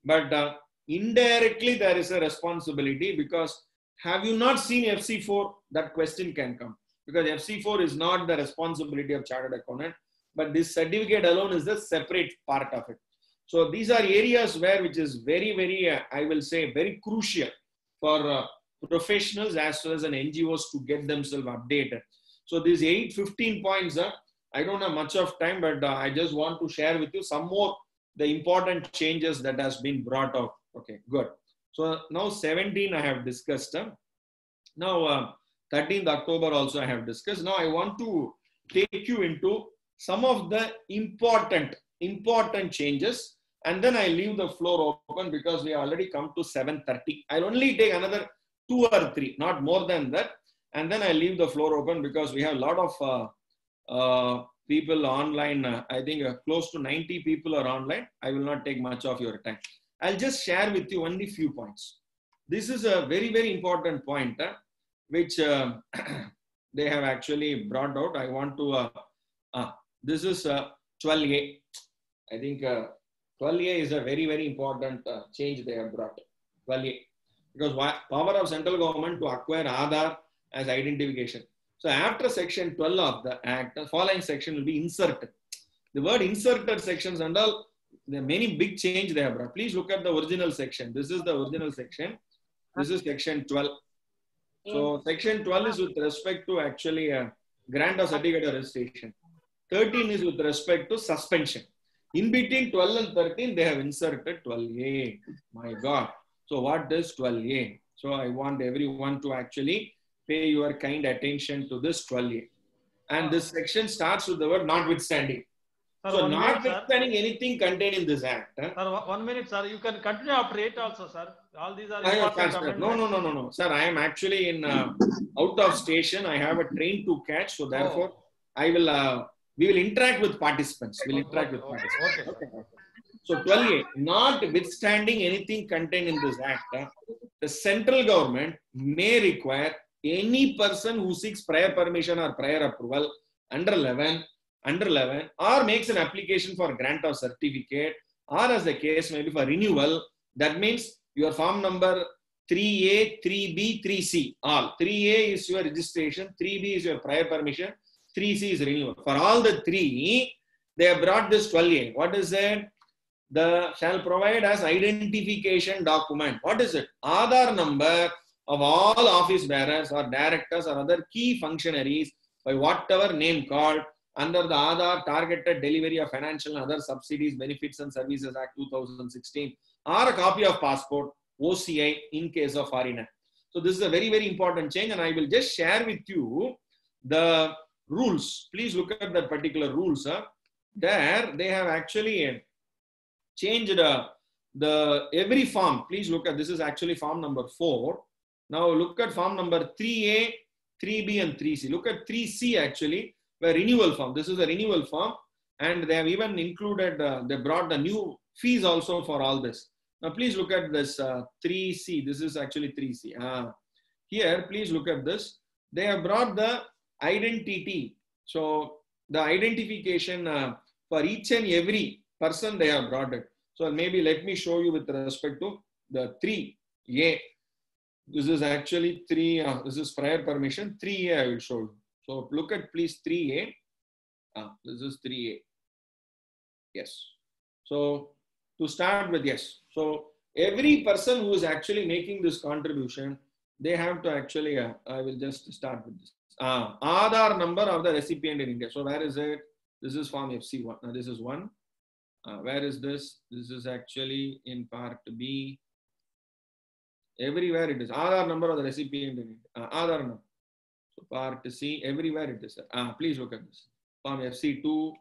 but indirectly there is a responsibility because have you not seen FC4? That question can come because FC4 is not the responsibility of chartered accountant, but this certificate alone is the separate part of it. So these are areas where which is very, very, I will say, very crucial for professionals as well as an NGOs to get themselves updated. So these 15 points, I don't have much of time, but I just want to share with you some more the important changes that has been brought out. Okay, good. So now 17 I have discussed. Now 13th October also I have discussed. Now I want to take you into some of the important changes, and then I leave the floor open because we already come to 7:30. I'll only take another 2 or 3, not more than that. and then I leave the floor open because we have a lot of people online. I think close to 90 people are online. I will not take much of your time. I'll just share with you only few points. This is a very, very important point, which they have actually brought out. I want to, this is 12A. I think 12A is a very, very important change they have brought. 12A. Because power of central government to acquire Aadhaar as identification. So after section 12 of the act, the following section will be inserted. The word inserted sections and all, there are many big change they have brought. Please look at the original section. This is the original section. This is section 12. So section 12 is with respect to actually grant of certificate of registration. 13 is with respect to suspension. In between 12 and 13, they have inserted 12A. My God. So what is 12A? So I want everyone to actually pay your kind attention to this 12A. And this section starts with the word notwithstanding. Sir, So 1 minute, notwithstanding anything contained in this act. Sir, 1 minute, sir. You can continue after 8 also, sir. All these are Sir, important sir. amendments. No. Sir, I am actually in out of station. I have a train to catch. So therefore, I will, we will interact with participants. We'll interact with participants. Okay. So 12A, notwithstanding anything contained in this act, the central government may require any person who seeks prior permission or prior approval under 11 or makes an application for grant of certificate or as the case may be for renewal. That means your form number 3A, 3B, 3C. All 3A is your registration, 3B is your prior permission, 3C is renewal. For all the three, they have brought this 12A. What is it? The shall provide as identification document. What is it? Aadhaar number of all office bearers or directors or other key functionaries by whatever name called under the Aadhaar Targeted Delivery of Financial and Other Subsidies, Benefits and Services Act 2016 or a copy of passport, OCI in case of foreigner. So this is a very, very important change and I will just share with you the rules. Please look at that particular rules. There they have actually changed the every form. Please look at, this is actually form number 4. Now look at form number 3A, 3B and 3C. Look at 3C actually, where renewal form. This is a renewal form and they have even included, they brought the new fees also for all this. Now please look at this 3C. This is actually 3C. Here, please look at this. They have brought the identity. So the identification for each and every person they have brought it. So maybe let me show you with respect to the 3A. This is actually 3, this is prior permission. 3A I will show you. So look at please 3A. This is 3A. Yes. So to start with, yes. So every person who is actually making this contribution, they have to actually, I will just start with this. Aadhaar number of the recipient in India. So where is it? This is form FC1. Now this is 1. Where is this? This is actually in part B. Everywhere it is. Aadhaar number of the recipient in India. Aadhaar number. So part C, everywhere it is. Please look at this. Form FC2.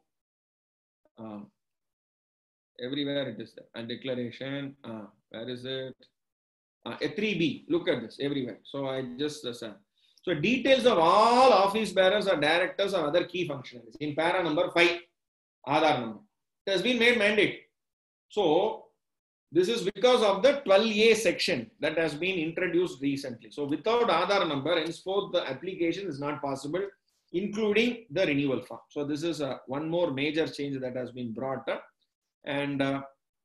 Everywhere it is there. And declaration. Where is it? A3B. Look at this. Everywhere. So I just so details of all office bearers or directors or other key functionaries in para number 5. Aadhaar number. It has been made mandate. So this is because of the 12A section that has been introduced recently. So without Aadhaar number, henceforth the application is not possible, including the renewal form. So this is one more major change that has been brought up. And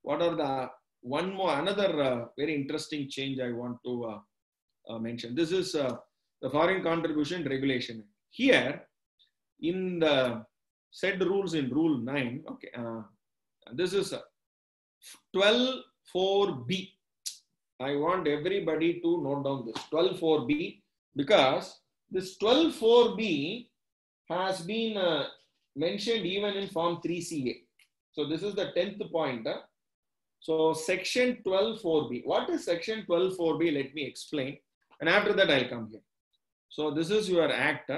what are the another very interesting change I want to mention. This is the foreign contribution regulation. Here in the said rules in rule 9, okay, this is 12.4b. I want everybody to note down this 12.4b because this 12.4b has been mentioned even in form 3CA. So this is the 10th point. So section 12.4b. What is section 12.4b? Let me explain. And after that, I'll come here. So this is your act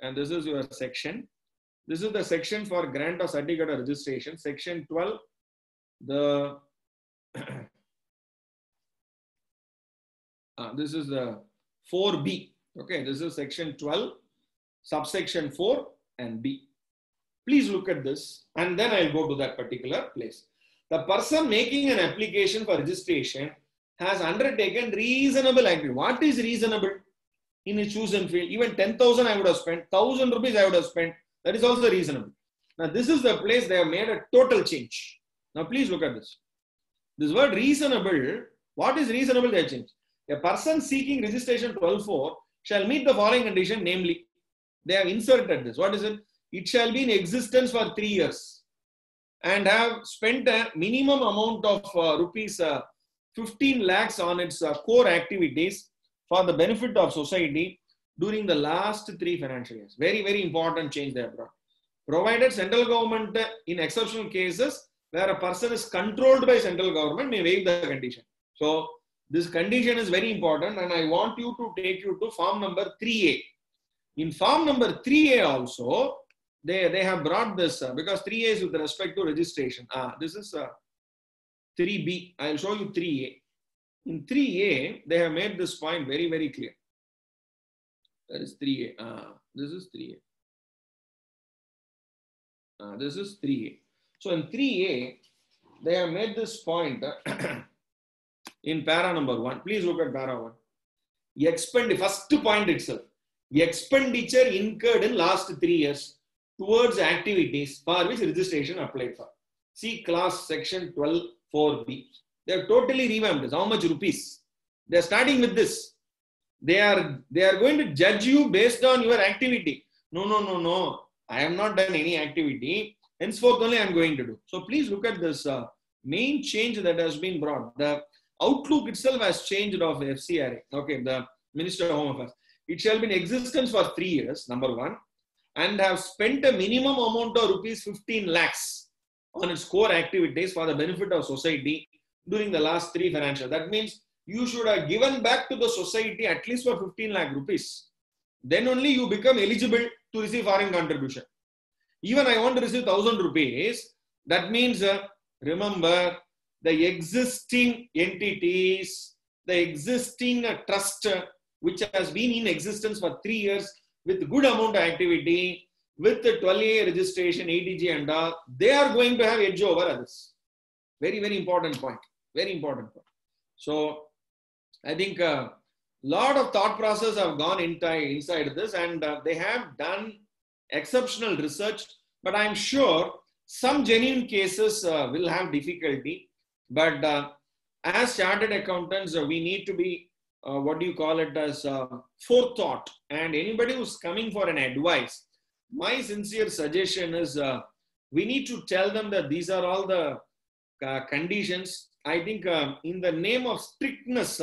and this is your section. This is the section for grant of certificate of registration. Section 12, the this is the 4B. Okay, this is section 12, subsection 4 and B. Please look at this and then I'll go to that particular place. The person making an application for registration has undertaken reasonable activity. What is reasonable in his chosen field? Even 10,000 I would have spent, 1,000 rupees I would have spent. That is also reasonable. Now this is the place they have made a total change. Now please look at this. This word reasonable, what is reasonable they have changed? A person seeking registration 12.4 shall meet the following condition, namely, they have inserted this. What is it? It shall be in existence for 3 years and have spent a minimum amount of rupees 15 lakhs on its core activities for the benefit of society during the last 3 financial years. Very, very important change they have brought. Provided central government in exceptional cases where a person is controlled by central government may waive the condition. So this condition is very important and I want you to take you to form number 3A. In form number 3A also, they have brought this because 3A is with respect to registration. This is 3B. I'll show you 3A. In 3A, they have made this point very, very clear. That is 3A. This is 3A. This is 3A. So in 3A, they have made this point in para number 1. Please look at para 1. First point itself. Expenditure incurred in last 3 years towards activities for which registration applied for. See class section 12.4b. They have totally revamped this. How much rupees? They are starting with this. They are going to judge you based on your activity. No. I have not done any activity. Henceforth only I am going to do. So please look at this main change that has been brought. The outlook itself has changed of FCRA. Okay, the Minister of Home Affairs. It shall be in existence for 3 years, number 1, and have spent a minimum amount of rupees 15 lakhs on its core activities for the benefit of society during the last 3 financial. That means you should have given back to the society at least for 15 lakh rupees. Then only you become eligible to receive foreign contribution. Even I want to receive 1,000 rupees. That means, remember, the existing entities, the existing trust which has been in existence for 3 years with good amount of activity, with the 12A registration, ATG and all, they are going to have edge over others. Very, very important point. Very important point. So, I think a lot of thought process have gone inside this and they have done exceptional research, but I'm sure some genuine cases will have difficulty. But as chartered accountants, we need to be forethought, and anybody who's coming for an advice, my sincere suggestion is we need to tell them that these are all the conditions. I think in the name of strictness,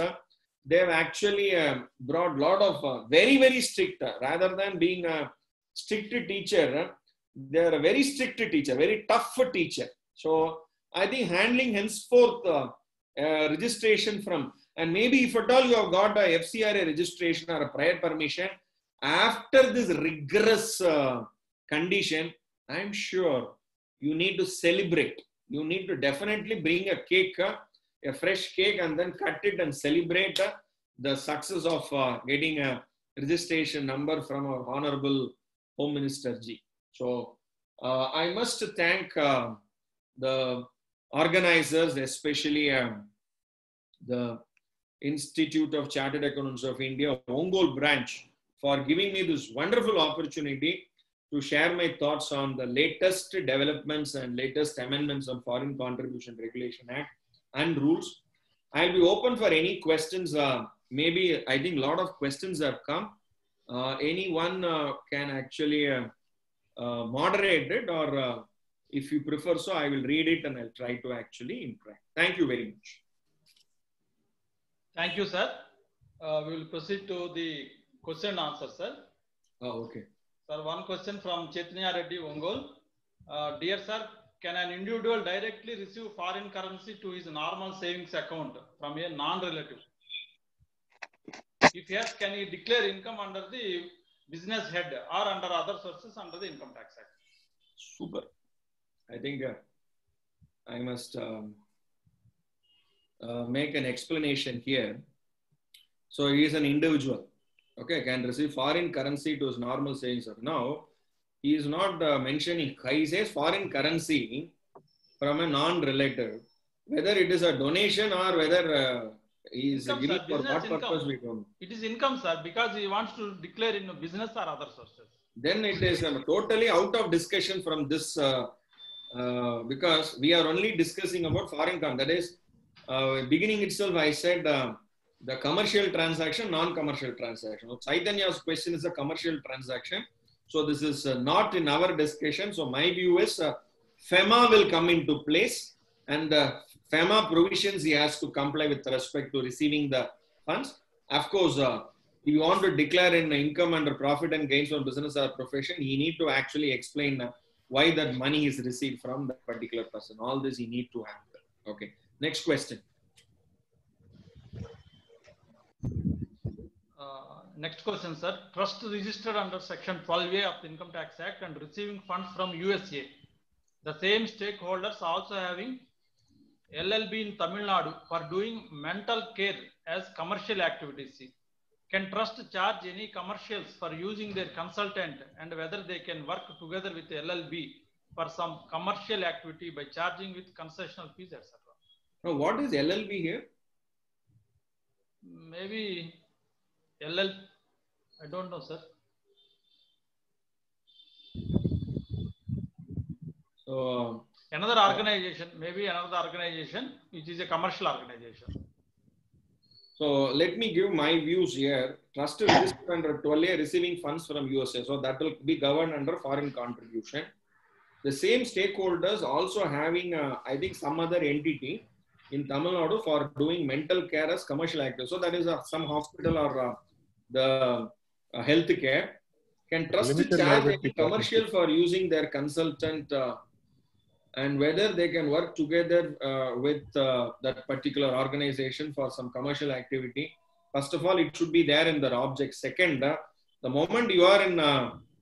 they have actually brought a lot of very, very strict, rather than being a strict teacher, they are a very strict teacher, very tough teacher. So I think handling henceforth registration from, and maybe if at all you have got a FCRA registration or a prior permission, after this rigorous condition, I'm sure you need to celebrate. You need to definitely bring a cake, a fresh cake, and then cut it and celebrate the success of getting a registration number from our Honorable Home Minister Ji. So I must thank the organizers, especially the Institute of Chartered Accountants of India, Ongole branch, for giving me this wonderful opportunity to share my thoughts on the latest developments and latest amendments on Foreign Contribution Regulation Act and rules. I'll be open for any questions. Maybe I think a lot of questions have come. Anyone can actually moderate it, or if you prefer so, I will read it and I'll try to actually interact. Thank you very much. Thank you, sir. We will proceed to the question and answer, sir. Okay. Sir, one question from Chaitanya Reddy, Ongole. Dear sir, can an individual directly receive foreign currency to his normal savings account from a non-relative? If yes, can he declare income under the business head or under other sources under the Income Tax Act? Super. I think I must make an explanation here. So he is an individual. Okay, can receive foreign currency to his normal savings account. Now, he is not mentioning, he says foreign currency from a non-relative. Whether it is a donation or whether he is income, giving sir, for business what income. purpose, we don't know. It is income, sir, because he wants to declare in business or other sources. Then it is totally out of discussion from this because we are only discussing about foreign currency. That is, beginning itself, I said the commercial transaction, non-commercial transaction. So Chaitanya's question is a commercial transaction. So this is not in our discussion. So my view is FEMA will come into place, and the FEMA provisions he has to comply with respect to receiving the funds. Of course, if you want to declare an income under profit and gains from business or profession, he need to actually explain why that money is received from that particular person. All this he need to have. Okay. Next question. Next question, sir. Trust registered under Section 12A of the Income Tax Act and receiving funds from USA. The same stakeholders also having LLB in Tamil Nadu for doing mental care as commercial activities. Can trust charge any commercials for using their consultant, and whether they can work together with LLB for some commercial activity by charging with concessional fees, etc. Now, what is LLB here? Maybe I don't know, sir. So another organization, maybe another organization which is a commercial organization. So let me give my views here. Trust is registered under 12A receiving funds from USA. So that will be governed under foreign contribution. The same stakeholders also having, I think, some other entity in Tamil Nadu for doing mental care as commercial activity. So that is some hospital or the health care can trust to charge any commercial for using their consultant and whether they can work together with that particular organization for some commercial activity. First of all, it should be there in their object. Second, the moment you are in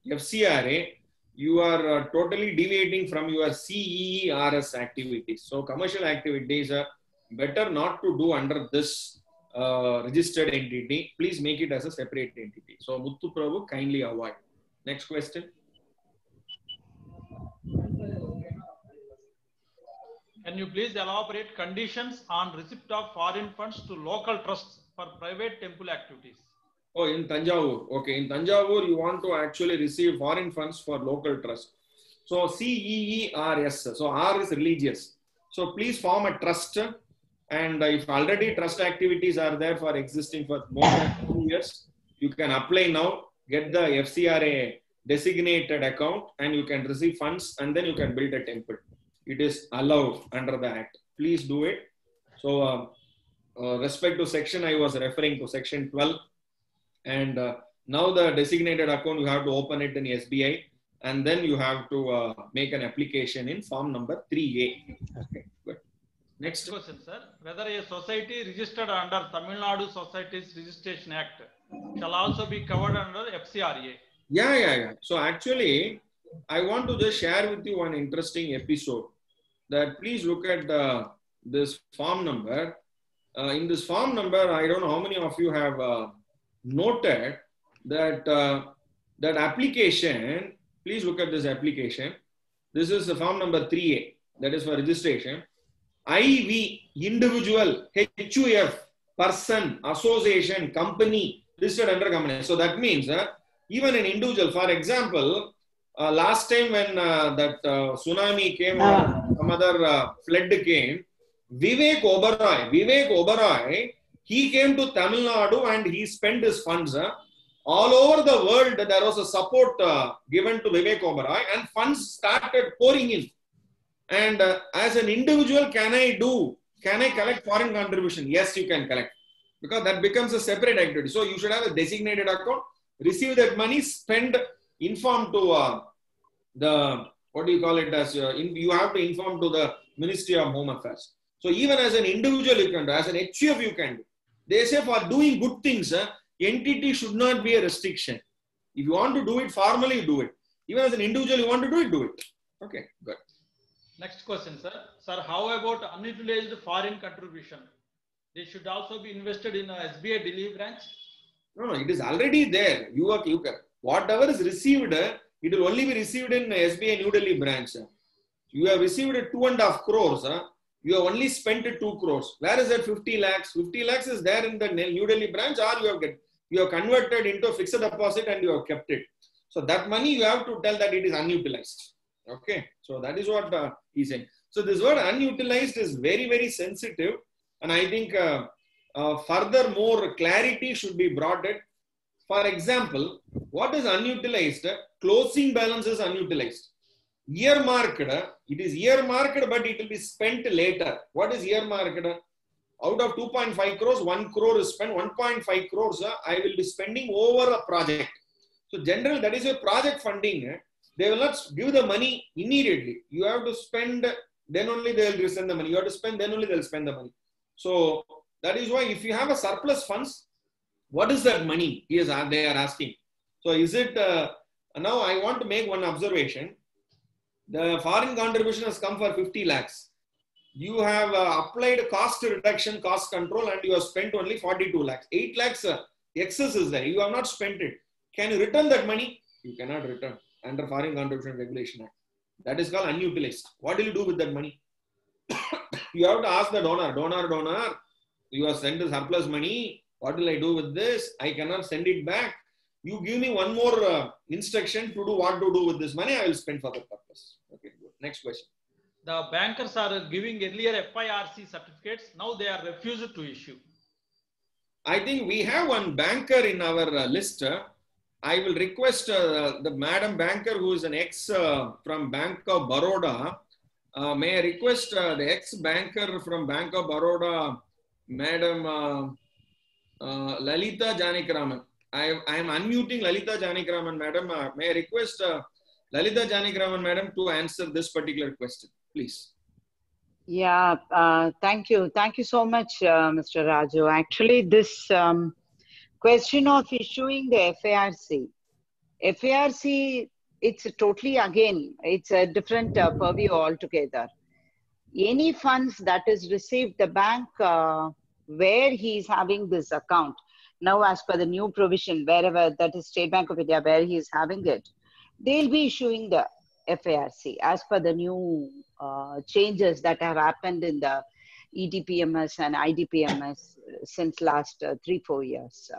FCRA, you are totally deviating from your CERS activities. So commercial activities are better not to do under this registered entity. Please make it as a separate entity. So Muthu Prabhu, kindly avoid. Next question. Can you please elaborate conditions on receipt of foreign funds to local trusts for private temple activities? Oh, in Tanjavur. Okay, in Tanjavur, you want to actually receive foreign funds for local trust. So CEERS. So R is religious. So please form a trust. And if already trust activities are there for existing for more than 2 years, you can apply now, get the FCRA designated account, and you can receive funds, and then you can build a temple. It is allowed under the Act. Please do it. So, respect to section, I was referring to section 12. And now the designated account, you have to open it in SBI, and then you have to make an application in form number 3A. Okay, good. Next question, sir. Whether a society registered under Tamil Nadu Societies Registration Act shall also be covered under FCRA? Yeah. So actually, I want to just share with you one interesting episode. That please look at this form number. In this form number, I don't know how many of you have noted that that application. Please look at this application. This is the form number 3A. That is for registration. IV, individual, HUF, person, association, company, listed under company. So that means even an individual, for example, last time when that tsunami came or some other flood came, Vivek Oberoi, he came to Tamil Nadu and he spent his funds. All over the world, there was a support given to Vivek Oberoi and funds started pouring in. And as an individual, can I collect foreign contribution? Yes, you can collect, because that becomes a separate activity. So you should have a designated account, receive that money, spend, inform to the, what do you call it as, you have to inform to the Ministry of Home Affairs. So even as an individual, you can do, as an HUF, you can do. They say for doing good things, entity should not be a restriction. If you want to do it formally, do it. Even as an individual, you want to do it, do it. Okay, good. Next question, sir. Sir, how about unutilized foreign contribution? They should also be invested in a SBI Delhi branch? No, it is already there. Whatever is received, it will only be received in SBI New Delhi branch. You have received 2.5 crores. You have only spent 2 crores. Where is that 50 lakhs? 50 lakhs is there in the New Delhi branch, or you have converted into a fixed deposit and you have kept it. So that money you have to tell that it is unutilized. Okay. So that is what he's saying. So this word unutilized is very, very sensitive. And I think further more clarity should be brought in. For example, what is unutilized? Closing balance is unutilized. Earmarked, it is earmarked, but it will be spent later. What is earmarked? Out of 2.5 crores, 1 crore is spent. 1.5 crores I will be spending over a project. So generally, that is a project funding. They will not give the money immediately. You have to spend, then only they will send the money. You have to spend, then only they will spend the money. So that is why if you have a surplus funds, what is that money? They are asking. So is it, now I want to make one observation. The foreign contribution has come for 50 lakhs. You have applied cost reduction, cost control, and you have spent only 42 lakhs. 8 lakhs excess is there. You have not spent it. Can you return that money? You cannot return under Foreign Contribution Regulation Act. That is called unutilized. What will you do with that money? You have to ask the donor, you have sent the surplus money. What will I do with this? I cannot send it back. You give me one more instruction to do what to do with this money. I will spend for the purpose. Okay, good. Next question. The bankers are giving earlier FIRC certificates. Now they are refused to issue. I think we have one banker in our list. I will request the Madam Banker, who is an ex from Bank of Baroda. May I request the ex-banker from Bank of Baroda, Madam Lalita Janikraman. I am unmuting Lalita Janikraman, Madam. May I request Lalita Janikraman, Madam, to answer this particular question, please. Yeah, thank you. Thank you so much, Mr. Raju. Actually, this question of issuing the FIRC, it's totally, again, it's a different purview altogether. Any funds that is received, the bank where he is having this account, now as per the new provision, wherever that is State Bank of India, where he is having it, they'll be issuing the FIRC as per the new changes that have happened in the EDPMS and IDPMS since last 3-4 years.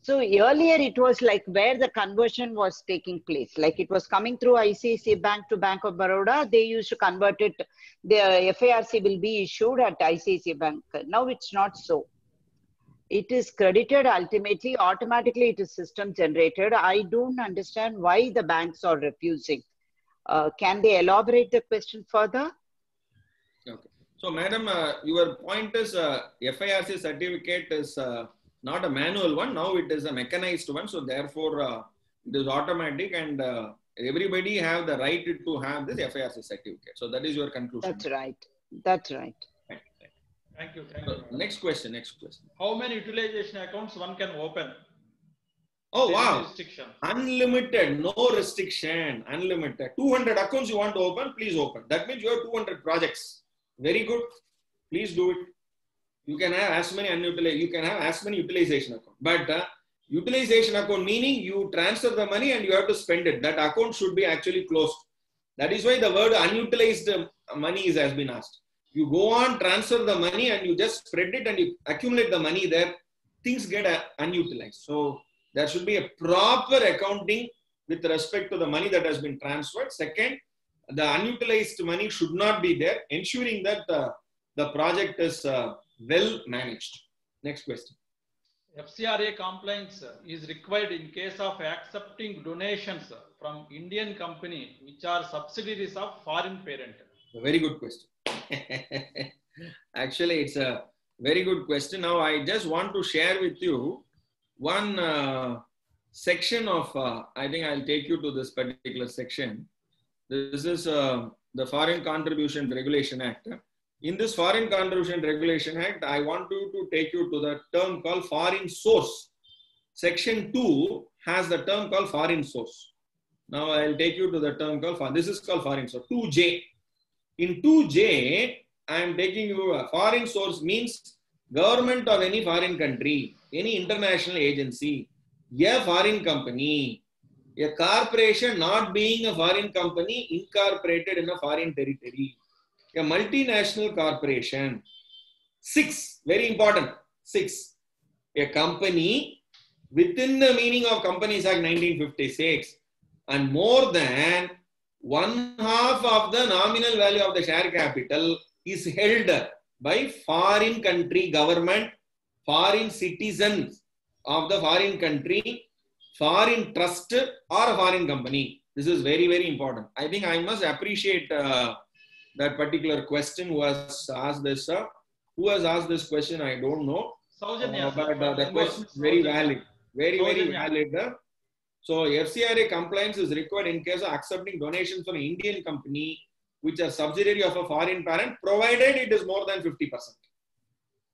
So earlier it was like where the conversion was taking place, like it was coming through ICICI Bank to Bank of Baroda. They used to convert it. The FIRC will be issued at ICICI Bank. Now it's not so. It is credited ultimately, automatically it is system generated. I don't understand why the banks are refusing. Can they elaborate the question further? Okay. So, Madam, your point is FIRC certificate is not a manual one. Now it is a mechanized one. So, therefore, it is automatic and everybody have the right to have this FIRC certificate. So, that is your conclusion. That's right. That's right. Thank you. Next question. How many utilization accounts one can open? Oh, wow. Restriction. Unlimited, no restriction, unlimited. 200 accounts you want to open, please open. That means you have 200 projects. Very good. Please do it. You can have as many utilization accounts. But utilization account meaning you transfer the money and you have to spend it. That account should be actually closed. That is why the word unutilized money has been asked. You go on, transfer the money and you just spread it and you accumulate the money there. Things get unutilized. So there should be a proper accounting with respect to the money that has been transferred. Second, the unutilized money should not be there, ensuring that the project is well managed. Next question. FCRA compliance is required in case of accepting donations from Indian company which are subsidiaries of foreign parent. A very good question. Actually, it's a very good question. Now, I just want to share with you one section of, I think I'll take you to this particular section. This is the Foreign Contribution Regulation Act. In this Foreign Contribution Regulation Act, I want to take you to the term called foreign source. Section 2 has the term called foreign source. Now, I'll take you to the term called, this is called foreign source, 2J. In 2J, I am taking you a foreign source means government of any foreign country, any international agency, a foreign company, a corporation not being a foreign company incorporated in a foreign territory, a multinational corporation. 6, very important, 6, a company within the meaning of Companies Act 1956 and more than 1/2 of the nominal value of the share capital is held by foreign country government, foreign citizens of the foreign country, foreign trust or a foreign company. This is very, very important. I think I must appreciate that particular question who has asked this. Who has asked this question? I don't know. But the question is very valid. Very, very valid. So FCRA compliance is required in case of accepting donations from an Indian company which are subsidiary of a foreign parent, provided it is more than 50%.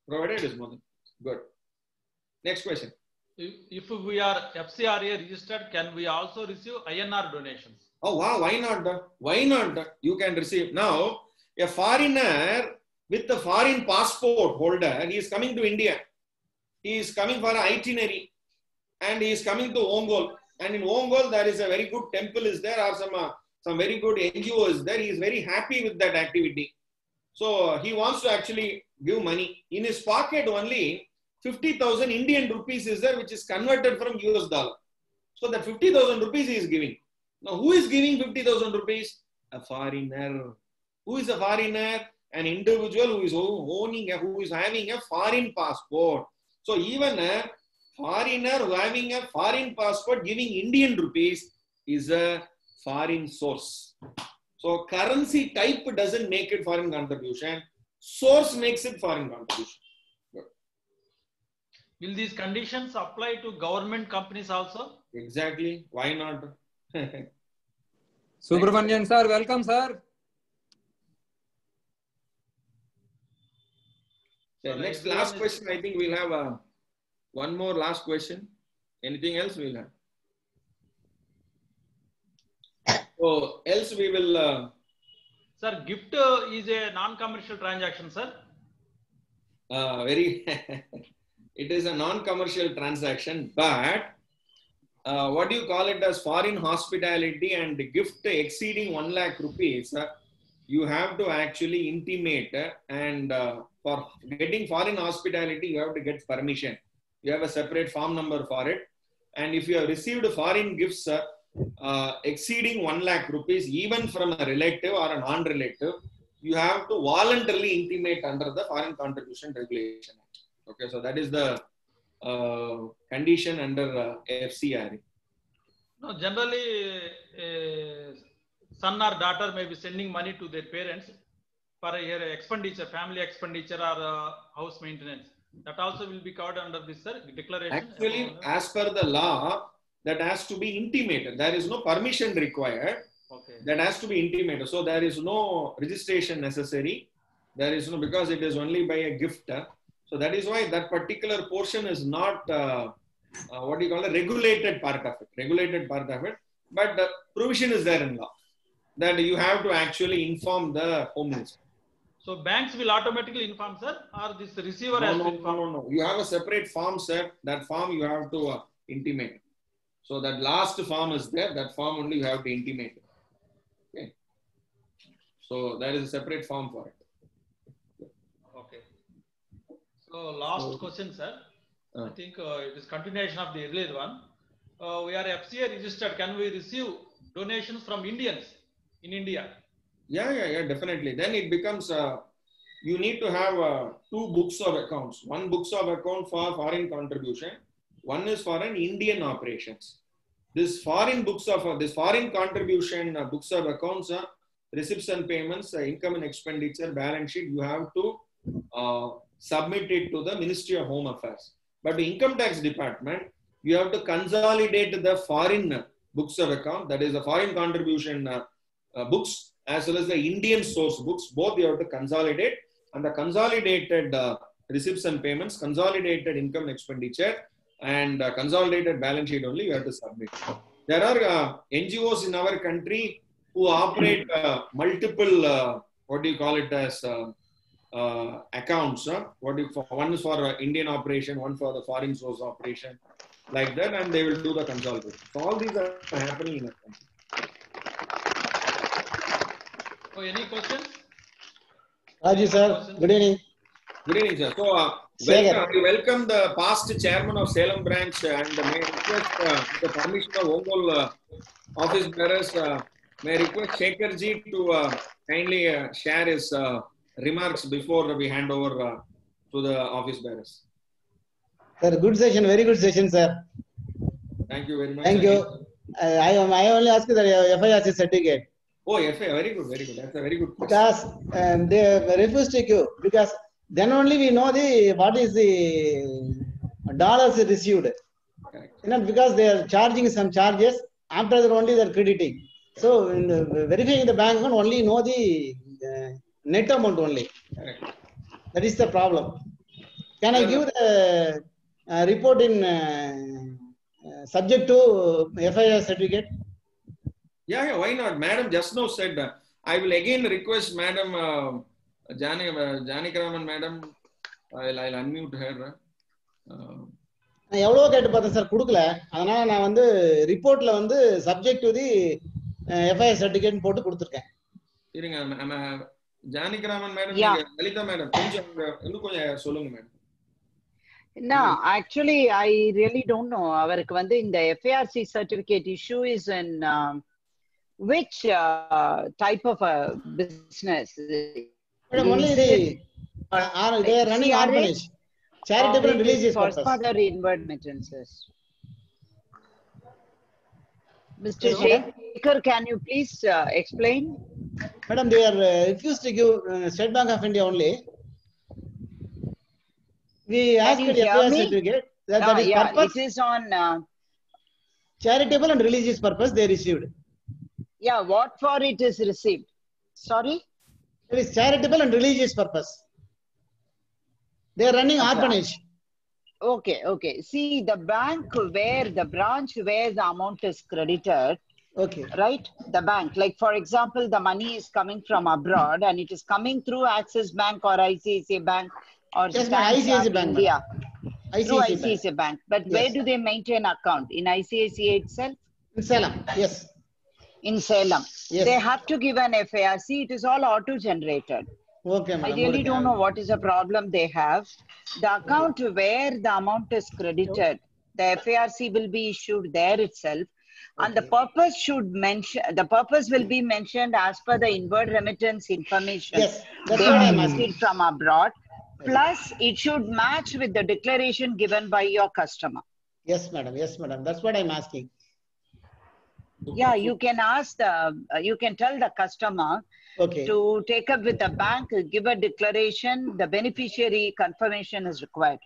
Provided it is more than. Good. Next question. If we are FCRA registered, can we also receive INR donations? Oh wow, why not? Why not? You can receive. Now, a foreigner with a foreign passport holder, he is coming to India. He is coming for an itinerary and he is coming to Ongole. And in Ongole, there is a very good temple is there or some very good NGO is there. He is very happy with that activity. So he wants to actually give money. In his pocket only 50,000 Indian rupees is there, which is converted from US dollar. So that 50,000 rupees he is giving. Now who is giving 50,000 rupees? A foreigner. Who is a foreigner? An individual who is who is having a foreign passport. So even a foreigner who having a foreign passport giving Indian rupees is a foreign source. So currency type doesn't make it foreign contribution. Source makes it foreign contribution. Good. Will these conditions apply to government companies also? Exactly. Why not? Subramanian sir, welcome sir. Next last question. I think we'll have one more last question. Anything else we'll have? So else we will. Sir, gift is a non-commercial transaction, sir. It is a non-commercial transaction, but what do you call it as foreign hospitality and gift exceeding 1 lakh rupees? You have to actually intimate and for getting foreign hospitality, you have to get permission. You have a separate form number for it. And if you have received foreign gifts exceeding 1 lakh rupees, even from a relative or a non-relative, you have to voluntarily intimate under the Foreign Contribution Regulation Act. Okay, so that is the condition under FCRA. No, generally, son or daughter may be sending money to their parents for a expenditure, family expenditure or house maintenance. That also will be covered under this declaration. Actually, as per the law, that has to be intimated. There is no permission required. Okay. That has to be intimated. So there is no registration necessary. There is no, because it is only by a gift. So that is why that particular portion is not, what do you call it, regulated part of it. Regulated part of it. But the provision is there in law that you have to actually inform the Home Minister. So banks will automatically inform, sir, or this receiver has to inform? No. You have a separate form, sir. That form you have to intimate. So that last form is there. That form only you have to intimate. Okay. So there is a separate form for it. Okay. So last question, sir. I think it is continuation of the earlier one. We are FCA registered. Can we receive donations from Indians in India? Yeah, definitely. Then it becomes, you need to have 2 books of accounts. One books of account for foreign contribution. One is for an Indian operations. This foreign contribution books of accounts, receipts and payments, income and expenditure, balance sheet, you have to submit it to the Ministry of Home Affairs. But the Income Tax Department, you have to consolidate the foreign books of account, that is the foreign contribution books, as well as the Indian source books. Both you have to consolidate, and the consolidated receipts and payments, consolidated income and expenditure, and consolidated balance sheet only you have to submit. There are NGOs in our country who operate multiple, what do you call it as, accounts. One is for Indian operation, one for the foreign source operation, like that, and they will do the consolidation. So all these are happening in the country. So any questions? Raju sir, good evening. Good evening, sir. So, I welcome the past chairman of Salem branch and may request the permission of Ongole office bearers, may request Shekhar ji to kindly share his remarks before we hand over to the office bearers. Sir, good session, very good session, sir. Thank you very much. Thank you. I only ask the FIRC certificate. Oh, FIRC, very good, very good. That's a very good question. Because they refuse to give, because then only we know what is the dollars received. Correct. Because they are charging some charges, after that only they are crediting. So in verifying the bank account, only know the net amount only. Correct. That is the problem. Can I give the report in subject to FIR certificate? Yeah, why not? Madam just now said, I will again request Madam Janakiraman Madam, I'll unmute her. நான் எவ்வளோ கேட்டு பார்த்தேன் sir கொடுக்கல, அதனால நான் வந்து ரிப்போர்ட்ல வந்து subject to the FIR certificate போட்டு கொடுத்துருக்கேன். சரிங்க ஜானகிராமன் மேடம், லலிதா மேடம் கொஞ்சம் சொல்லுங்க madam. No, actually I really don't know. அவருக்கு வந்து இந்த FARC certificate issue is in which type of a business? Madam, only they are running orphanage, charitable and religious for purpose. other inward remittances. Mr. Shekhar, can you please explain? Madam, they are refused to give State Bank of India only. We asked the FIR certificate. That is purpose. It is on charitable and religious purpose they received. Yeah, what for it is received? Sorry? It is charitable and religious purpose. They are running orphanage. Okay. See, the bank where the branch where the amount is credited. Okay. Right? The bank. Like for example, the money is coming from abroad and it is coming through Axis Bank or ICICI Bank or ICICI Bank. India. Through ICICI ICICI Bank. But where do they maintain account? In ICICI itself? In Salem, yes. In Salem. Yes. They have to give an FARC. It is all auto-generated. Okay, madam. I really don't know what is the problem they have. The account where the amount is credited, the FARC will be issued there itself. And the purpose will be mentioned as per the inward remittance information. Yes, that's they what have I'm received from abroad. Plus, it should match with the declaration given by your customer. Yes, madam. Yes, madam. That's what I'm asking. Yeah, you can ask you can tell the customer to take up with the bank, give a declaration, the beneficiary confirmation is required.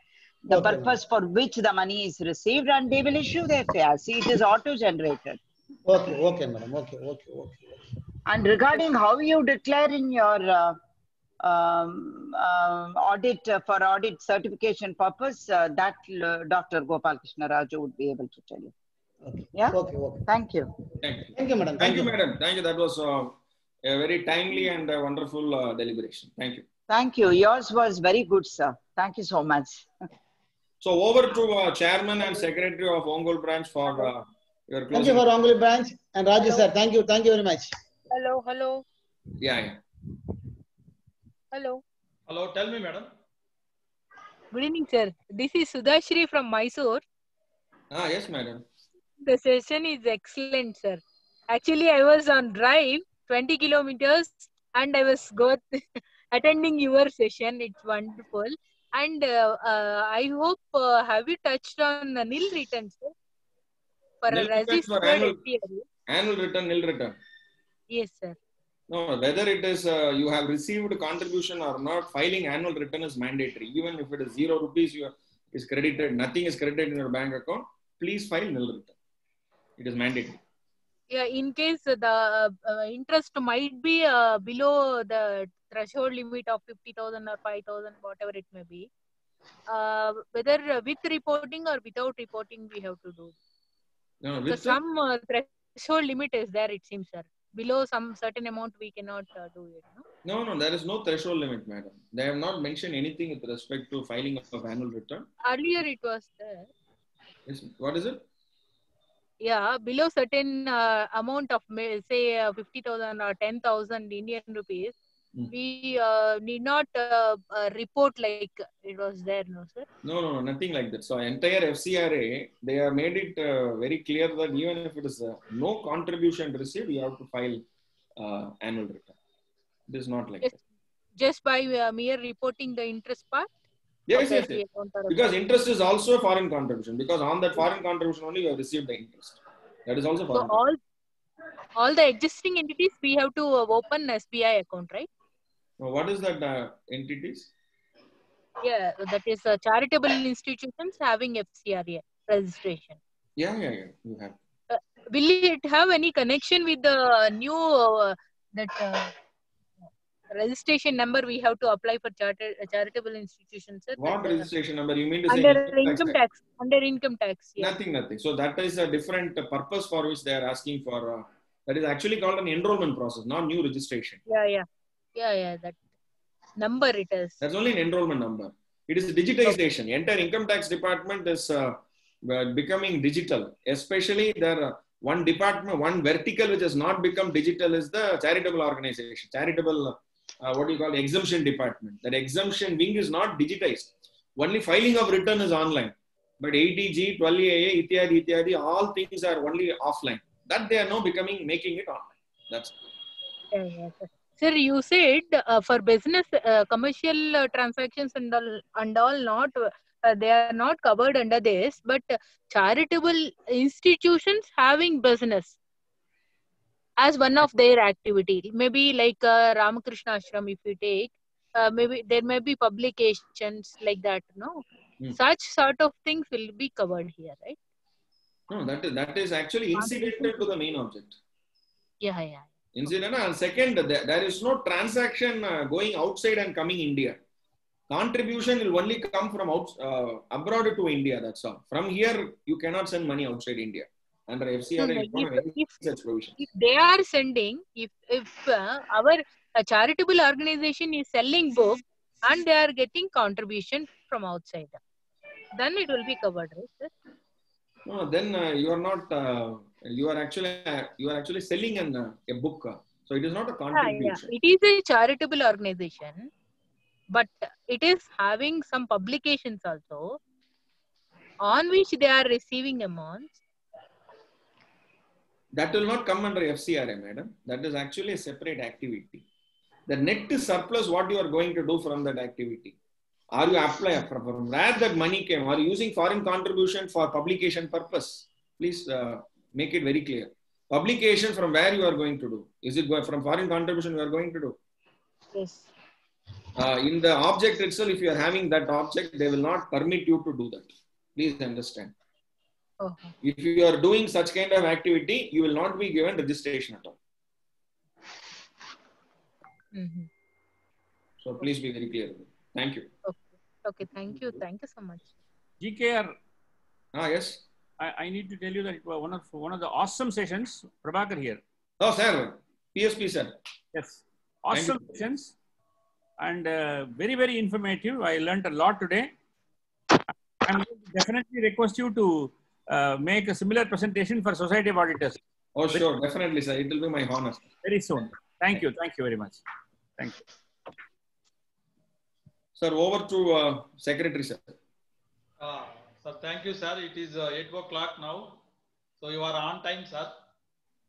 The purpose for which the money is received and they will issue the FARC. It is auto-generated. Okay, madam. Okay. And regarding how you declare in your audit for audit certification purpose, that Dr. Gopal Krishna Raju would be able to tell you. Okay. Yeah. Okay. Thank you. Thank you, madam. Thank you, madam. Thank you. That was a very timely and wonderful deliberation. Thank you. Thank you. Yours was very good, sir. Thank you so much. So over to Chairman and Secretary of Ongole Branch for your closing. Thank you for Ongole Branch and Raju sir. Thank you very much. Hello. Yeah. Hello, tell me, madam. Good evening, sir. This is Sudhashri from Mysore. Yes, madam. The session is excellent, sir. Actually, I was on drive 20 kilometers and I was attending your session. It's wonderful. And I hope, have you touched on nil return, sir? For a registered annual return, nil return. Yes, sir. No, whether it is you have received contribution or not, filing annual return is mandatory. Even if it is 0 rupees is credited, nothing is credited in your bank account, please file nil return. It is mandatory. Yeah, in case the interest might be below the threshold limit of 50,000 or 5,000, whatever it may be, whether with reporting or without reporting, we have to do. No, so some threshold limit is there, it seems, sir. Below some certain amount, we cannot do it. No? No, there is no threshold limit, madam. They have not mentioned anything with respect to filing of annual return. Earlier it was there. Yes. What is it? Yeah, below certain amount of say 50,000 or 10,000 Indian rupees, we need not report like it was there, no sir? No, nothing like that. So entire FCRA, they have made it very clear that even if it is no contribution received, you have to file annual return. It is not like that. Just by mere reporting the interest part? Yes. Because interest is also a foreign contribution. Because on that foreign contribution only you have received the interest. That is also foreign. So all the existing entities we have to open SBI account, right? What is that entities? Yeah, that is charitable institutions having FCRA registration. Yeah, you have. Will it have any connection with the new registration number we have to apply for charitable institutions? Sir? What registration number? You mean to say under income tax? Under income tax. Yeah. Nothing. So that is a different purpose for which they are asking for. That is actually called an enrollment process, not new registration. Yeah. That number it is. That's only an enrollment number. It is digitization. The entire income tax department is becoming digital. Especially there one department, one vertical which has not become digital is the charitable organization. Charitable, what do you call exemption department. That exemption wing is not digitized. Only filing of return is online. But 80G, 12AA, ityadi, all things are only offline. That they are now making it online. That's it. Yeah. Sir, you said for business, commercial transactions and all not they are not covered under this, but charitable institutions having business as one of their activity, maybe like Ramakrishna Ashram, if you take, maybe there may be publications like that, no? Such sort of things will be covered here, right? No, that is actually incidental to the main object. Yeah. Incidental. And second, there is no transaction going outside and coming India. Contribution will only come from abroad to India. That's all. From here, you cannot send money outside India. Under FCRA, if they are sending, if our charitable organization is selling book and they are getting contribution from outside, then it will be covered, right, sir? No, then you are not. You are actually selling a book. So it is not a contribution. Yeah. It is a charitable organization, but it is having some publications also on which they are receiving amounts. That will not come under FCRA, madam. That is actually a separate activity. The net surplus, what you are going to do from that activity. Are you applying from where that money came? Are you using foreign contribution for publication purpose? Please make it very clear. Publication from where you are going to do? Is it from foreign contribution you are going to do? Yes. In the object itself, if you are having that object, they will not permit you to do that. Please understand. If you are doing such kind of activity, you will not be given registration at all. So please be very clear. Thank you. Okay. Thank you so much. GKR. Yes. I need to tell you that it was one of the awesome sessions. Prabhakar here. Oh, sir. PSP, sir. Yes. Awesome sessions. And very, very informative. I learned a lot today. I will definitely request you to make a similar presentation for Society of Auditors. Oh, sure. Definitely, sir. It will be my honor. Very soon. Thank you. Thank you very much. Thank you. Sir, over to Secretary, sir. Sir, thank you, sir. It is 8 o'clock now. So you are on time, sir.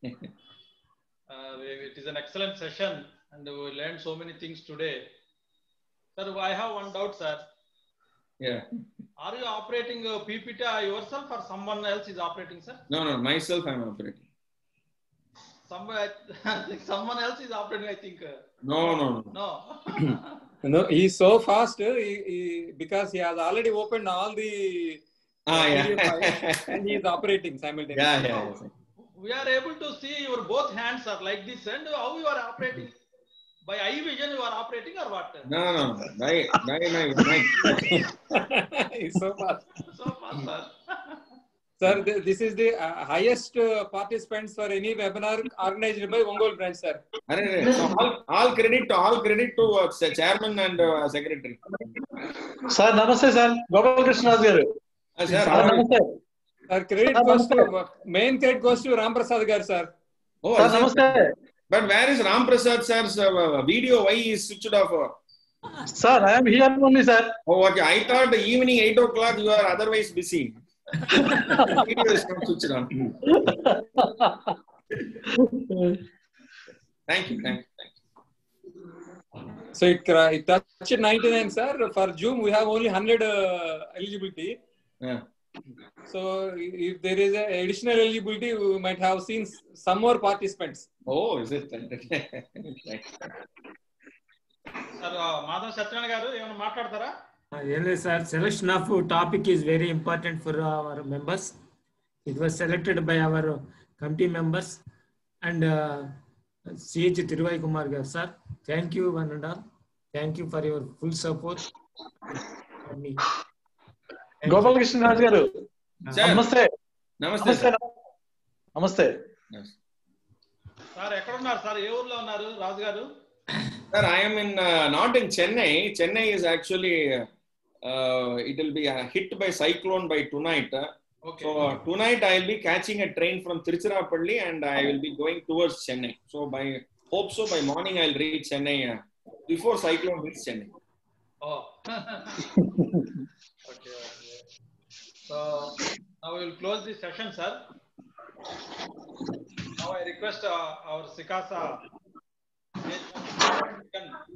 It is an excellent session and we learned so many things today. Sir, I have one doubt, sir. Yeah. Are you operating PPT yourself or someone else is operating, sir? No, myself I am operating. Someone else is operating, I think. No. No, he's so fast because he has already opened all the files and he is operating simultaneously. Yeah. We are able to see your both hands are like this, and how you are operating? By eye vision you are operating or what? No. He's so fast. So fast, sir. Sir, this is the highest participants for any webinar organized by Ongole branch, sir. So all credit to chairman and secretary. Sir, namaste, sir. Gopal Krishna garu. Sir, Namaste. Sir, credit goes to main credit goes to Ram Prasad gar, sir. Oh, sir, namaste. But where is Ram Prasad sir's video? Why is switched off? Sir, I am here only, sir. Oh, okay. I thought the evening 8 o'clock you are otherwise busy. Video is not switched on. Thank you. So it touched 99, sir. For June, we have only 100 eligibility. Yeah. So if there is an additional eligibility, we might have seen some more participants. Oh, is it? Sir, Madhav Satyana garu emana maatladtara? Yes, sir. Selection of topic is very important for our members. It was selected by our committee members and C.H. Tiruvai Kumar garu, sir. Thank you, one and all. Thank you for your full support for me. Gopal Krishna garu. Namaste. Namaste. Namaste. Sir, ekkada unnaru sir? Ee urlo unnaru Raju garu? Sir, I am not in Chennai. Chennai is actually it will be hit by cyclone by tonight. Okay. So tonight I will be catching a train from Tiruchirappalli and I will be going towards Chennai. So by morning I will reach Chennai before cyclone hits Chennai. Oh. Okay. So now we will close the session, sir. Now I request our Sikasa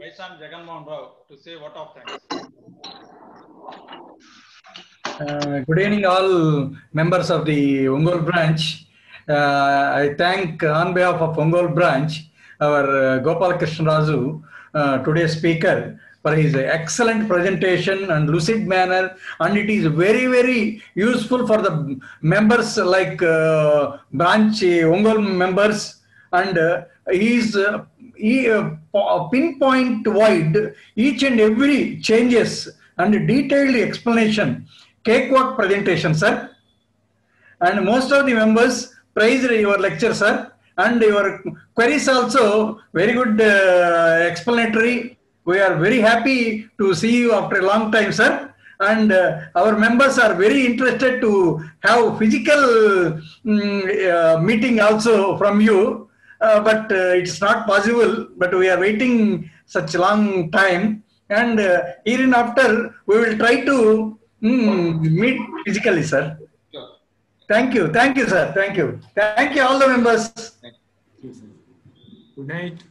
Vaisan Jagan Mohan Rao to say word of thanks. Good evening, all members of the Ongole branch. I thank on behalf of Ongole branch our Gopal Krishnaraju, today's speaker, for his excellent presentation and lucid manner, and it is very, very useful for the members like branch Ongole members, and he pinpoint wide each and every changes and detailed explanation, cakewalk presentation, sir. And most of the members praised your lecture, sir, and your queries also very good explanatory. We are very happy to see you after a long time, sir. And our members are very interested to have physical meeting also from you. But it's not possible, but we are waiting such a long time. And hereinafter, we will try to meet physically, sir. Sure. Thank you, sir. Thank you all the members. Good night.